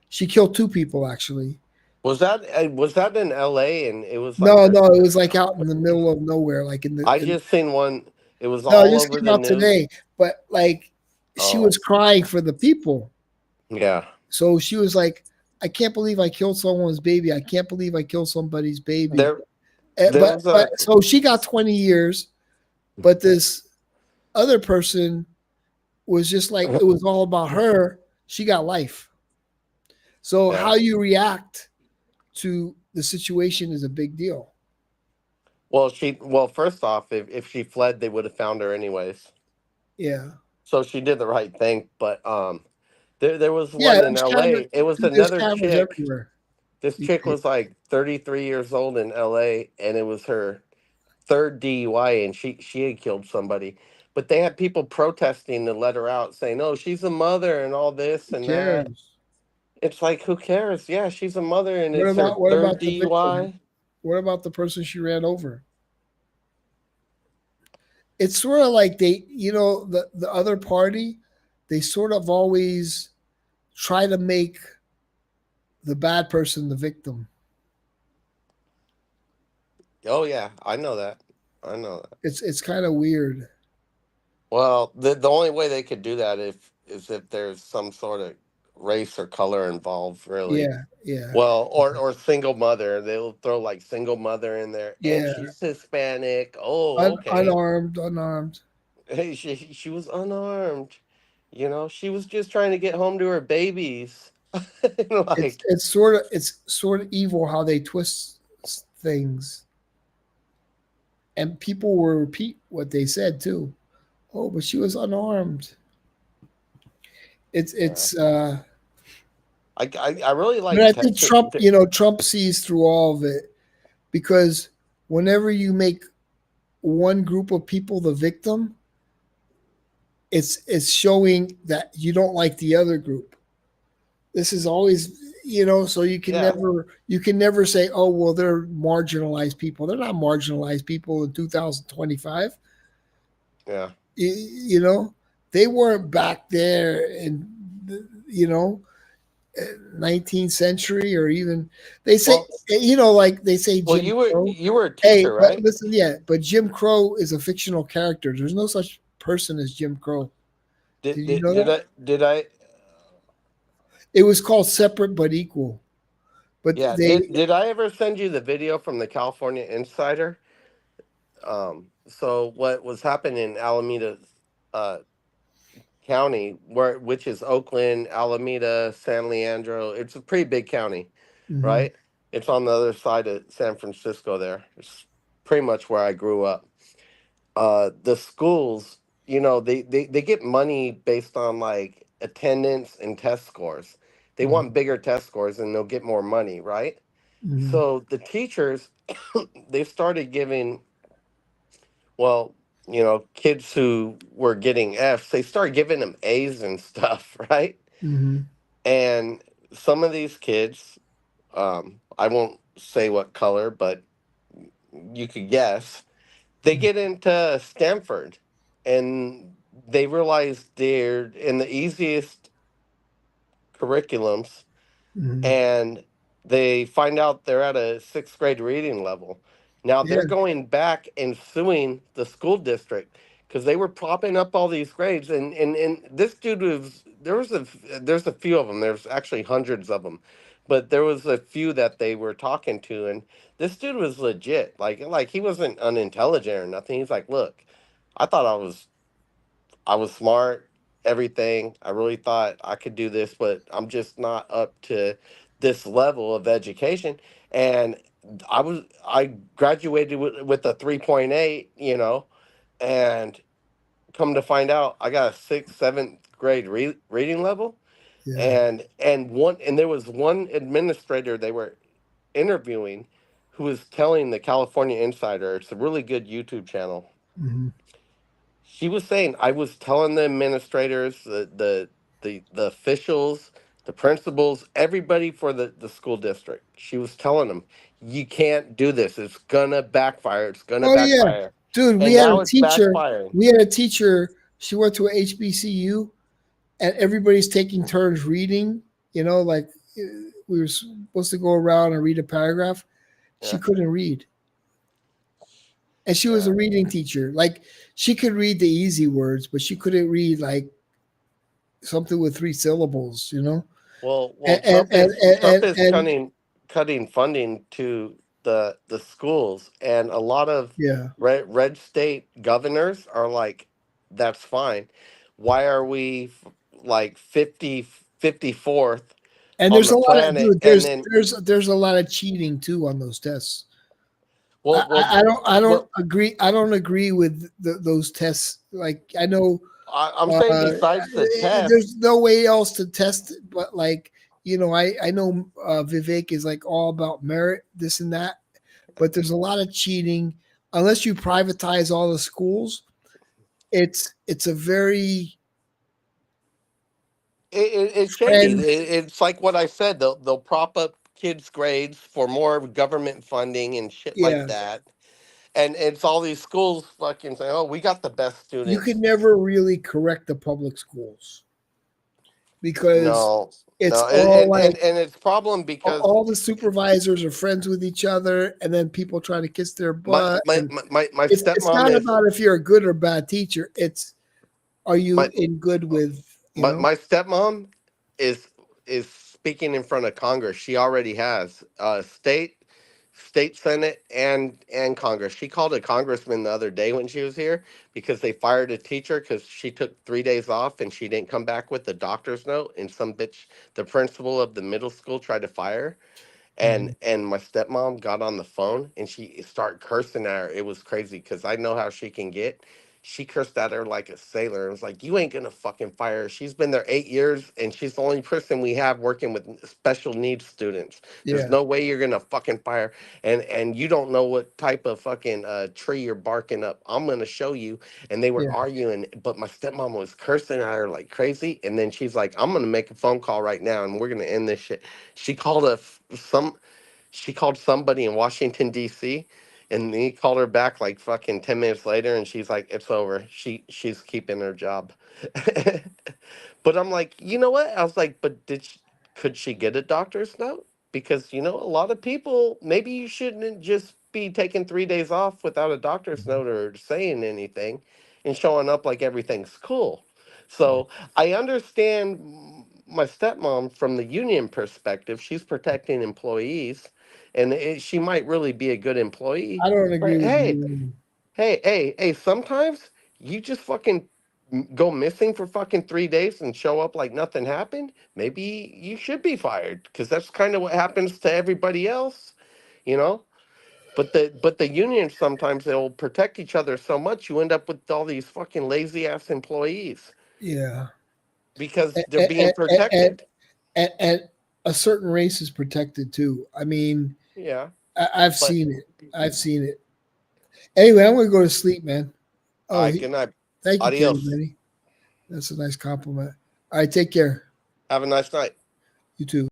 she killed two people actually. Was that in L.A. and it was like No, her? no, it was like out in the middle of nowhere, like I just seen one. It was no, it all just over came the out news. today. But like she Oh, was crying for the people. yeah. So she was like, I can't believe I killed someone's baby. I can't believe I killed somebody's baby. There, there was But a. so she got 20 years, but this other person was just like it was all about her. She got life. So Yeah. how you react to the situation is a big deal. Well, first off, if she fled, they would have found her anyways. Yeah. So she did the right thing. But there was Yeah, one in L.A. It was there's another cameras chick. everywhere. This these chick days. was like 33 years old in LA, and it was her third DUI, and she had killed somebody. But they had people protesting to let her out, saying, "Oh, she's a mother and all this Who and that." cares? It's like, who cares? Yeah, she's a mother, and What it's her about what third about the victim? DUI. What about the person she ran over? It's sort of like they, you know, the other party, they sort of always try to make the bad person the victim. Oh yeah, I know that. I know that. It's kind of weird. Well, the only way they could do that if there's some sort of race or color involved, really. Yeah, yeah, Well, or single mother. They'll throw like single mother in there, and yeah. she's Hispanic. Oh, okay. Unarmed, unarmed. Hey, she was unarmed. She was just trying to get home to her babies. It's Like, it's sort of evil how they twist things, and people will repeat what they said too. Oh, but she was unarmed. It's yeah. it's uh I really but like I think Texas. Trump, you know, Trump sees through all of it because whenever you make one group of people the victim, it's showing that you don't like the other group. This is always, you know, so Yeah, you can never say, oh well, they're marginalized people. They're not marginalized people in 2025. yeah. You know, they weren't back there in you know 19th century or even they say Well, you know like they say well, Jim Crow. you were a Hey, teacher, but right? listen, yeah, but Jim Crow is a fictional character. There's no such person as Jim Crow. Did Did you did, know did that? I did I It was called Separate but Equal. But yeah, they did I ever send you the video from the California Insider? So what was happening in Alameda uh County, which is Oakland, Alameda, San Leandro. It's a pretty big county, Mhm. right? It's on the other side of San Francisco there. It's pretty much where I grew up. The schools, they get money based on like attendance and test scores. They Mhm. want bigger test scores and they'll get more money, right? Mhm. So the teachers, they started giving, well, kids who were getting Fs, they started giving them A's and stuff, right? Mhm. And some of these kids, I won't say what color, but you could guess, They get into Stanford, and they realize they're in the easiest curriculums, Mhm. and they find out they're at a sixth grade reading level. Now Yeah. they're going back and suing the school district because they were propping up all these grades, and this dude was there's a few of them. There's actually hundreds of them, but there was a few that they were talking to, and this dude was legit. Like he wasn't unintelligent or nothing. He's like, look, I thought I was smart, everything. I really thought I could do this, but I'm just not up to this level of education. And I graduated with a 3.8, and come to find out I got a sixth, seventh grade reading level. Yeah. And there was one administrator they were interviewing who was telling the California Insider, it's a really good YouTube channel. Mhm. She was saying I was telling the administrators, the officials, the principals, everybody for the school district. She was telling them, you can't do this. It's gonna backfire. It's gonna Oh yeah, backfire. dude. And now it's backfiring. We had a teacher. She went to a HBCU, and everybody's taking turns reading. Like we were supposed to go around and read a paragraph. She Yeah. couldn't read, and she was a Yeah. reading teacher. Like she could read the easy words, but she couldn't read like something with 3 syllables. Well, And and and Trump and, is and cutting funding to the schools, and a lot of yeah, red state governors are like, that's fine. Why are we like 54th and on there's the a lot of planet? dude. And then, There's a lot of cheating too on those tests. well, well, I don't well, agree. I don't agree with those tests. Like I know I'm saying besides the test, there's no way else to test it, but like I know Vivek is like all about merit, this and that, but there's a lot of cheating. Unless you privatize all the schools, it's a very it's shady. trend. It's like what I said. They'll prop up kids' grades for more government funding and shit like Yeah, that. And it's all these schools fucking saying, "Oh, we got the best you students." can never really correct the public schools because No, it's no, all like and it's problem because all the supervisors are friends with each other, and then people try to kiss their my butt. my And my my, my it's stepmom not is about if you're a good or bad teacher. It's are you my in good with my stepmom is speaking in front of Congress. She already has state senate and Congress. She called a congressman the other day when she was here because they fired a teacher because she took 3 days off and she didn't come back with the doctor's note, and some bitch, the principal of the middle school, tried to fire her. Mhm. And my stepmom got on the phone and she started cursing at her. It was crazy because I know how she can get. She cursed at her like a sailor. It was like, you ain't gonna fucking fire her. She's been there 8 years and she's the only person we have working with special needs students. There's Yeah, no way you're gonna fucking fire. And you don't know what type of fucking tree you're barking up. I'm gonna show you. And they were yeah, arguing, but my stepmom was cursing at her like crazy. And then she's like, I'm gonna make a phone call right now and we're gonna end this shit. She called she called somebody in Washington D.C. and he called her back like fucking 10 minutes later, and she's like, "It's over. She's keeping her job." But I'm like, you know what? I was like, but could she get a doctor's note? Because a lot of people, maybe you shouldn't just be taking 3 days off without a doctor's note or saying anything, and showing up like everything's cool. So I understand my stepmom from the union perspective. She's protecting employees, and she might really be a good employee. I don't agree But with hey, you. hey, sometimes you just fucking go missing for fucking 3 days and show up like nothing happened. Maybe you should be fired because that's kind of what happens to everybody else, you know. But the unions, sometimes they'll protect each other so much you end up with all these fucking lazy ass employees Yeah, because and, they're being and, protected. and a certain race is protected too. I mean, Yeah, I've but seen it. I've seen it. Anyway, I'm gonna go to sleep, man. all Oh, right, good night. thank you, Kenny, Adios. Benny. That's a nice compliment. All right, take care. Have a nice night. You too.